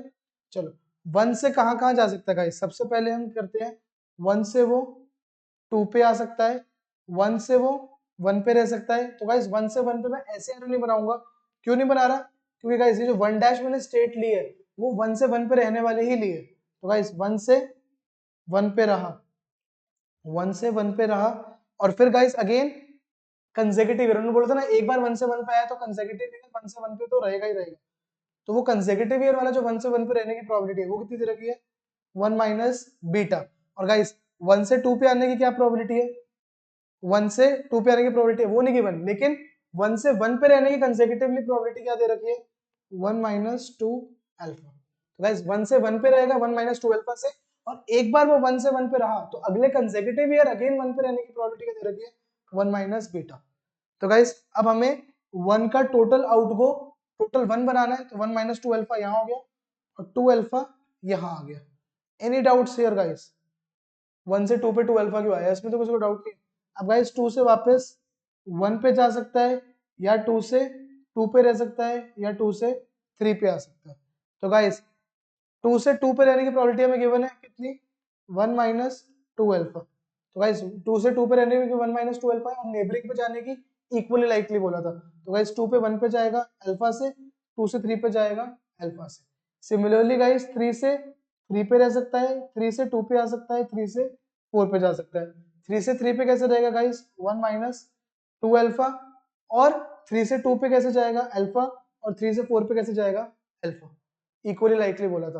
चलो 1 से कहाँ कहाँ जा सकता है गाइस? सबसे पहले हम करते हैं 1 से वो 2 पे आ सकता है, 1 से वो 1 पे रह सकता है। तो गाइस 1 से 1 पे मैं ऐसे एरो नहीं बनाऊंगा। क्यों नहीं बना रहा? क्योंकि गाइस ये जो 1 डैश मैंने स्टेट ली है वो 1 से 1 पे रहने वाले ही लिए। तो गाइस 1 से 1 पे रहा, 1 से 1 पे रहा, और फिर गाइस अगेन कंसेक्यूटिव ईयर। उन्होंने बोला था ना एक बार 1 से 1 पे आया तो कंसेक्यूटिव ईयर 1 से 1 पे तो रहेगा ही रहेगा। तो वो कंसेक्यूटिव ईयर वाला जो 1 से 1 पे रहने की प्रोबेबिलिटी है वो कितनी दे रखी है? 1 माइनस बीटा। और गाइस 1 से 2 पे आने की क्या प्रोबेबिलिटी है? 1 से 2 पे आने की प्रोबेबिलिटी है वो नहीं गिवन, लेकिन 1 से 1 पे रहने की कंसेक्यूटिवली प्रोबेबिलिटी क्या दे रखी है? 1 माइनस 2 अल्फा। तो गाइस 1 से 1 पे रहेगा 1 माइनस 2 अल्फा से, और एक बार वो 1 से 1 पे रहा तो अगले कंसेक्यूटिव ईयर अगेन 1 पे रहने की प्रोबेबिलिटी क्या दे रखी है? 1 माइनस बीटा। तो गाइस अब हमें 1 का टोटल आउटगो टोटल 1 बनाना है, तो 1 माइनस 2 अल्फा यहाँ हो गया और 2 अल्फा यहाँ आ गया। Any doubts here guys? 1 से 2 पे 2 अल्फा क्यों आया? इसमें तो कुछ डाउट नहीं। अब गाइस 2 से वापस 1 पे जा सकता है, या 2 से 2 पे रह सकता है, या 2 से 3 पे आ सकता है। तो गाइस 2 से 2 पे रहने की प्रोबेबिलिटी हमें गिवन है कितनी? 1 माइनस 2 अल्फा। तो गाइस 2 से 2 पे रहने की 1 माइनस 2 अल्फा है, और नेबरिंग पे जाने की इक्वली लाइकली बोला था। तो गाइस 2 पे 1 पे जाएगा अल्फा से, 2 से 3 पे जाएगा अल्फा से। सिमिलरली गाइस 3 से 3 पे रह सकता है, 3 से 2 पे आ सकता है, 3 से 4 पे जा सकता है। 3 से 3 पे कैसे रहेगा गाइस? 1 माइनस 2 अल्फा, और 3 से 2 पे कैसे जाएगा? अल्फा, और 3 से 4 पे कैसे जाएगा? अल्फा। इक्वली लाइकली बोला था।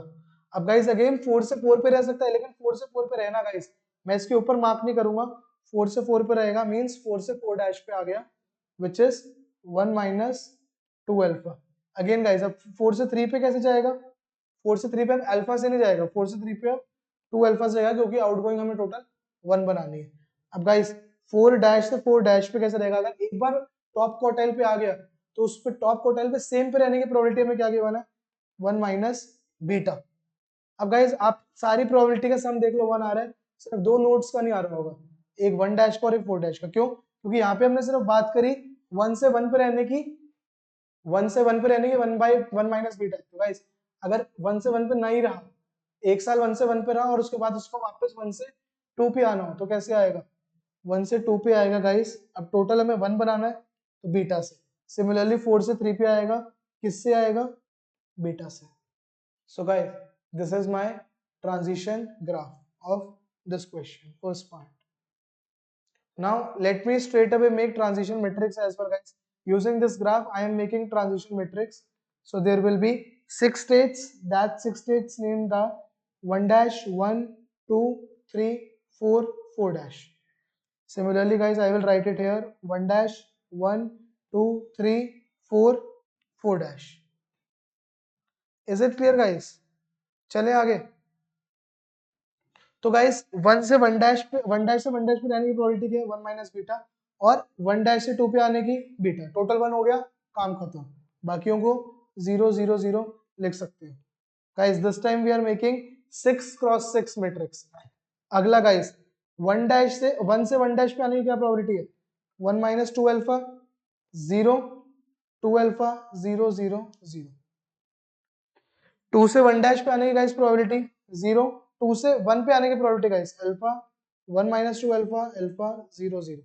अब गाइस अगेन 4 से 4 पे रह सकता है, लेकिन 4 से 4 पे रहना गाइस मैं इसके ऊपर मार्क नहीं करूंगा। 4 से 4 पे रहेगा मींस 4 से 4 डैश पे आ गया, which is 1 minus 2 alpha. Again guys अब 4 से 3 पे कैसे जाएगा? 4 से 3 पे अब अल्फा से नहीं जाएगा, 4 से 3 पे अब 2 अल्फा से जाएगा, क्योंकि आउटगोइंग हमें टोटल 1 बनानी है। अब गाइस 4 डैश से 4 डैश पे कैसे रहेगा? अगर एक बार टॉप क्वार्टाइल पे आ गया तो उस पे टॉप क्वार्टाइल पे सेम पे रहने की प्रोबेबिलिटी हमें क्या गिवन है? 1 माइनस बीटा। अब गाइस आप सारी प्रोबेबिलिटी का सम देख लो, 1 आ रहा है, सिर्फ 2 नोट्स का नहीं आ रहा होगा, एक 1 डैश का और एक 4 डैश का। क्यों? क्योंकि यहाँ पे हमने सिर्फ बात करी 1 से 1 पे रहने की, 1 से 1 पे रहने की 1 बाई 1 माइनस बीटा। तो गाइस अगर 1 से 1 पे नहीं रहा, एक साल 1 से 1 पे रहा और उसके बाद उसको वापस 1 से 2 पे आना हो तो कैसे आएगा? 1 से 2 पे आएगा गाइस। अब टोटल हमें 1 बनाना है तो बीटा से। सिमिलरली 4 से 3 पे आएगा, किससे आएगा? बीटा से। So guys, this is my transition graph of this question, first part. Now let me straight away make transition matrix as well guys. Using this graph, I am making transition matrix. So there will be 6 states, that 6 states named the 1 dash, 1, 2, 3, 4, 4 dash. Similarly guys, I will write it here 1 dash, 1, 2, 3, 4, 4 dash. Is it clear guys? चले आगे। तो guys 1 से 1 dash पे 1 dash से 1 dash पे रहने की probability क्या है? 1 माइनस बीटा, और 1 डैश से 2 पे आने की बीटा। टोटल 1 हो गया, काम खत्म। बाकियों को 0 0 0 लिख सकते हो। Guys this time we are making 6 cross 6 matrix. अगला गाइस 1 डैश से 1 से 1 डैश पे आने की क्या प्रोबेबिलिटी है? 1 माइनस 2 अल्फा, 0, 2 अल्फा, 0 0 0। 2 से 1 डैश पे आने की गाइस प्रोबेबिलिटी 0, 2 से 1 पे आने की probability guys alpha, 1 minus 2 alpha, alpha 0 0।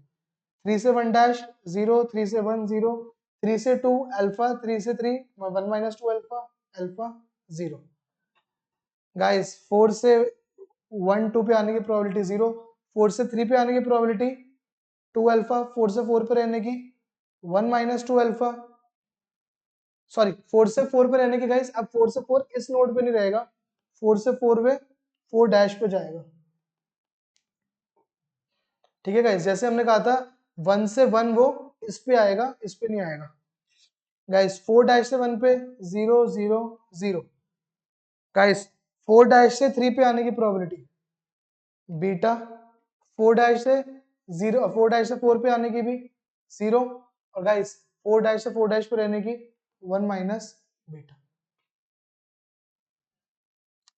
3 से 1 डैश 0, 3 से 1 0, 3 से 2 अल्फा, 3 से 3 1 माइनस 2 अल्फा, अल्फा 0। गाइस 4 से 1 2 पे आने की प्रोबेबिलिटी 0, 4 से 3 पे आने की प्रोबेबिलिटी 2 अल्फा, 4 से 4 पे रहने की 1 माइनस 2 अल्फा, सॉरी 4 से 4 पे रहने की गाइस। अब 4 से 4 इस नोड पे नहीं रहेगा, 4 से 4 पे 4 डैश पे जाएगा। ठीक है गाइस, जैसे हमने कहा था 1 से 1 वो इस पे आएगा, इस पे नहीं आएगा गाइस। 4 डैश से 1 पे 0 0 0 गाइस। 4 डैश से 3 पे आने की प्रोबेबिलिटी बीटा, 4 डैश से 0, 4 डैश से 4 पे आने की भी 0, और गाइस 4 डैश से 4 डैश पे रहने की 1 minus beta.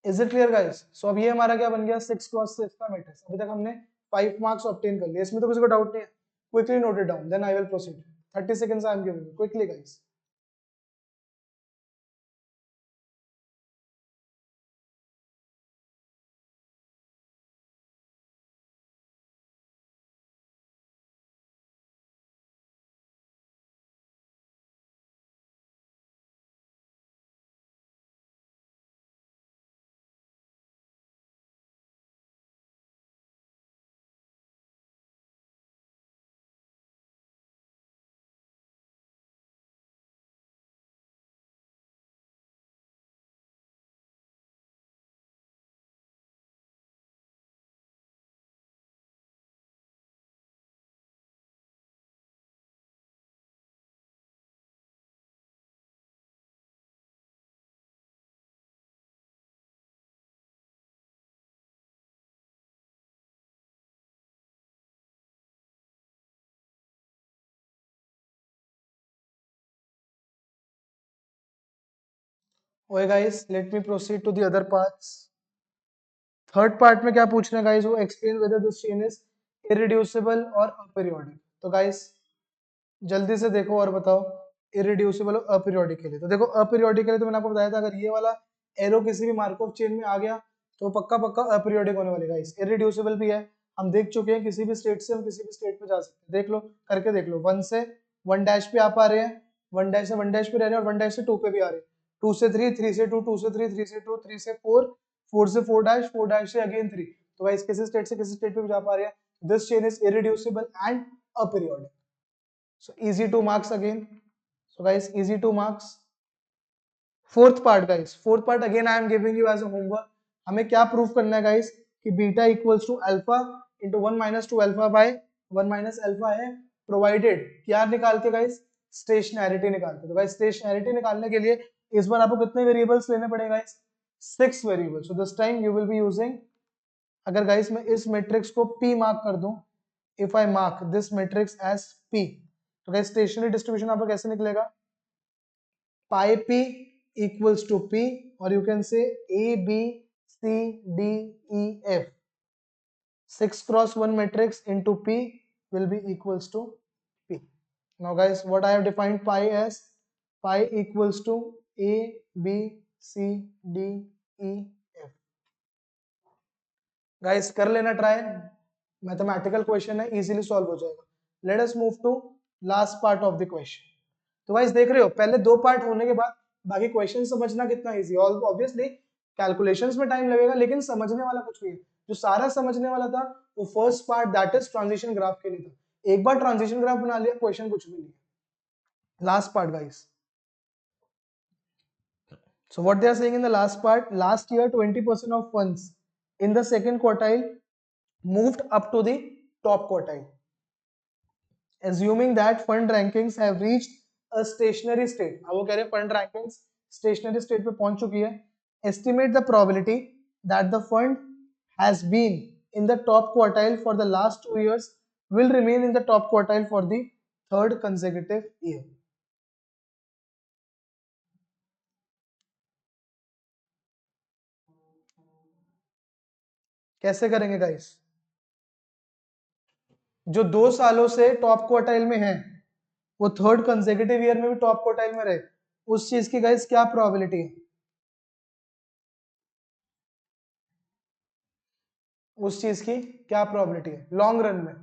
Is it clear guys? So अब ये हमारा क्या बन गया, 6 क्रॉस 6 का मैट्रिक्स। अभी तक हमने 5 मार्क्स ऑब्टेन कर लिए, इसमें तो किसी को डाउट नहीं है? Quickly note it down, then I will proceed. 30 seconds I am giving you, quickly guys. ओए guys, let me proceed to the other parts. Third part में क्या पूछ रहे हैं गाइस, वो explain whether this chain is irreducible और aperiodic. तो guys जल्दी से देखो और बताओ इरिड्यूसिबल और अपीरियोडिक के लिए। तो देखो अपीरियोडिक के लिए तो मैंने आपको बताया था, अगर ये वाला एरो किसी भी मार्कोव चेन में आ गया तो पक्का पक्का अपीरियोडिक होने वाले गाइस। इरिड्यूसिबल भी है, हम देख चुके हैं, किसी भी स्टेट से हम किसी भी स्टेट पे जा सकते हैं। देख लो, करके देख लो। 1 से 1 डैश पे आ पा रहे हैं, 1 डैश से 1 डैश पे रह रहे हैं, और 1 डैश से 2 पे भी आ रहे हैं। 2 से 3, 3 से 2, 2 से 3, 3 से 2, 3 से 4, 4 से 4 डैश, 4 डैश से अगेन 3। तो गाइस किसी स्टेट से किसी स्टेट पे भी जा पा रहे हैं। This chain is irreducible and aperiodic. So easy to marks again. So guys, easy to marks. Fourth part guys, fourth part again I am giving you as a homework. हमें क्या प्रूव करना है गाइस, कि beta equals to alpha into 1 minus 2 alpha by 1 minus alpha है, provided क्या निकाल के guys, स्टेशनैरिटी निकाल के। तो गाइस स्टेशनैरिटी निकालने के लिए इस बार आपको कितने वेरिएबल्स लेने पड़ेंगे guys, 6 variables. So this time you will be using, अगर गाइस मैं इस मैट्रिक्स को P मार्क कर दूं, if I mark this matrix as P, तो गाइस स्टेशनरी डिस्ट्रीब्यूशन आपका कैसे निकलेगा, pi p equals to P, or you can say A, B, C, D, E, F. 6 cross 1 matrix into P will be equals to P. Now guys, what I have defined pi as, pi equals to A, B, C, D, E, F. Guys कर लेना try, mathematical question है, easily solve हो जाएगा। Let us move to last part of the question. तो guys देख रहे हो, पहले 2 पार्ट होने के बाद बाकी क्वेश्चन समझना कितना इजी है। ऑब्वियसली कैलकुलेशंस में टाइम लगेगा, लेकिन समझने वाला कुछ नहीं है। जो सारा समझने वाला था वो first part, that is transition graph के लिए था। एक बार ट्रांजिशन ग्राफ बना लिया, क्वेश्चन कुछ भी नहीं है। Last part guys, so what they are saying in the last part, last year 20% of funds in the second quartile moved up to the top quartile, assuming that fund rankings have reached a stationary state. अब वो कह रहे हैं fund rankings stationary state पे पहुंच चुकी है। Estimate the probability that the fund has been in the top quartile for the last 2 years will remain in the top quartile for the third consecutive year. कैसे करेंगे guys, जो 2 सालों से top quartile में है वो थर्ड कंसेक्यूटिव ईयर में भी टॉप क्वार्टाइल में रहे, उस चीज की गाइस क्या प्रोबेबिलिटी है, उस चीज की क्या प्रोबेबिलिटी है लॉन्ग रन में।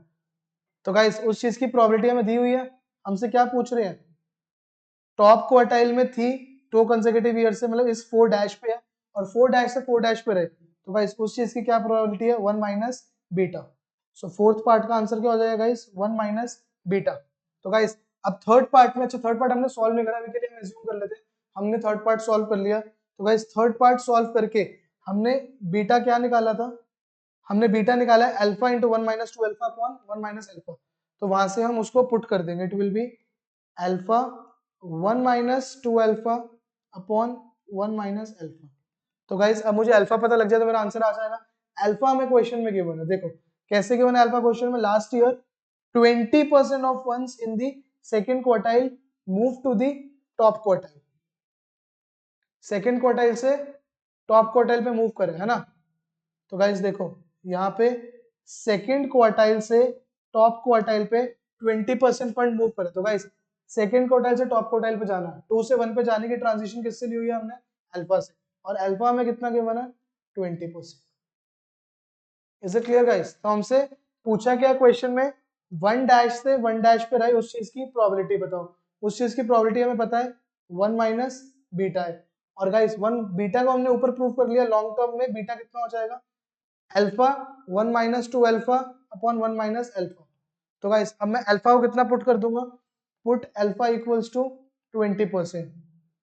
तो गाइस उस चीज की प्रोबेबिलिटी हमें दी हुई है, हमसे क्या पूछ रहे हैं, टॉप क्वार्टाइल में थी 2 कंसेक्यूटिव ईयर से, मतलब इस 4 डैश पे है और 4 डैश से 4 डैश पे रहे। तो गाइस उस चीज की क्या प्रोबेबिलिटी है, 1 माइनस बीटा। सो फोर्थ पार्ट का आंसर क्या हो जाएगा गाइस, 1 माइनस बीटा। तो गाइस अब थर्ड पार्ट में, अच्छा थर्ड पार्ट हमने सॉल्व नहीं करा, अभी के लिए हम एज्यूम कर लेते हैं हमने थर्ड पार्ट सॉल्व कर लिया। तो गाइस थर्ड पार्ट सॉल्व करके हमने बीटा क्या निकाला था, हमने बीटा निकाला है alpha into 1 minus 2 alpha upon 1 minus alpha. तो वहां से हम उसको पुट कर देंगे, it will be alpha 1 minus 2 alpha upon 1 minus alpha. तो गाइस अब मुझे अल्फा पता लग जाए तो मेरा आंसर आ जाएगा। अल्फा हमें क्वेश्चन में गिवन है, देखो कैसे गिवन है अल्फा क्वेश्चन में, last year 20% of ones in the second quartile move to the top quartile, second quartile से टॉप क्वार्टाइल पे मूव करे, है ना। तो गाइस देखो यहाँ पे सेकंड क्वार्टाइल से टॉप क्वार्टाइल पे 20% पॉइंट मूव करे, तो गाइस सेकंड क्वार्टाइल से टॉप क्वार्टाइल पे जाना है, 2 से 1 पे जाने की ट्रांजिशन किससे ली हुई है हमने, अल्फा से, और अल्फा में कितना गिवन है 20%। Is it clear guys. तो हमसे पूछा क्या क्वेश्चन में, 1 डैश से 1 डैश पे रहे उस चीज की प्रोबेबिलिटी बताओ, उस चीज की प्रोबेबिलिटी हमें पता है 1 माइनस बीटा है, और गाइस 1 बीटा को हमने ऊपर प्रूव कर लिया, लॉन्ग टर्म में बीटा कितना हो जाएगा alpha 1 minus 2 alpha upon 1 minus alpha. तो गाइस अब मैं अल्फा को कितना पुट कर दूंगा, पुट अल्फा इक्वल्स टू 20%।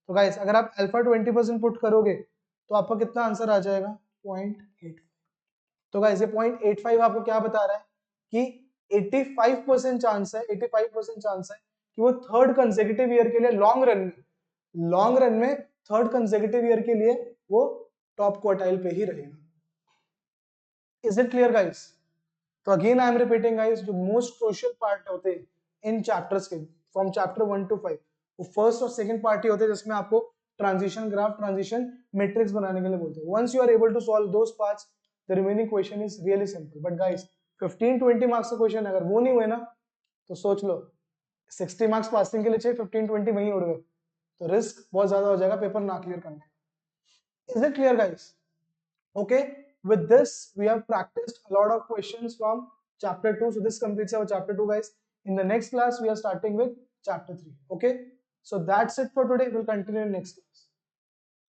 तो गाइस अगर आप अल्फा 20% पुट करोगे तो आपका कितना आंसर आ जाएगा 0.8। तो गाइस ये 0.85 आपको क्या बता रहा है कि 85% चांस है, 85% चांस है कि वो थर्ड कंसेक्यूटिव ईयर के लिए लॉन्ग रन में थर्ड कंसेक्यूटिव ईयर के लिए वो टॉप क्वार्टाइल पे ही रहेगा। Is it clear guys. तो again I am repeating guys, जो मोस्ट क्रूशियल पार्ट होते हैं इन चैप्टर्स के फ्रॉम चैप्टर 1 to 5, वो फर्स्ट और सेकंड पार्ट ही होते हैं जिसमें आपको ट्रांजिशन ग्राफ, ट्रांजिशन मैट्रिक्स बनाने के लिए बोलते हैं। Once you are able to solve those parts, the remaining question is really simple. But guys 15-20 marks का क्वेश्चन अगर वो नहीं हुए ना तो सोच लो 60 मार्क्स पासिंग के लिए चाहिए, 15-20 वहीं उड़ गए तो रिस्क बहुत ज्यादा हो जाएगा पेपर ना क्लियर करने का। Is it clear guys. Okay, with this we have practiced a lot of questions from chapter 2, so this completes our chapter 2 guys. In the next class we are starting with chapter 3. Okay, so that's it for today, we'll continue in next class.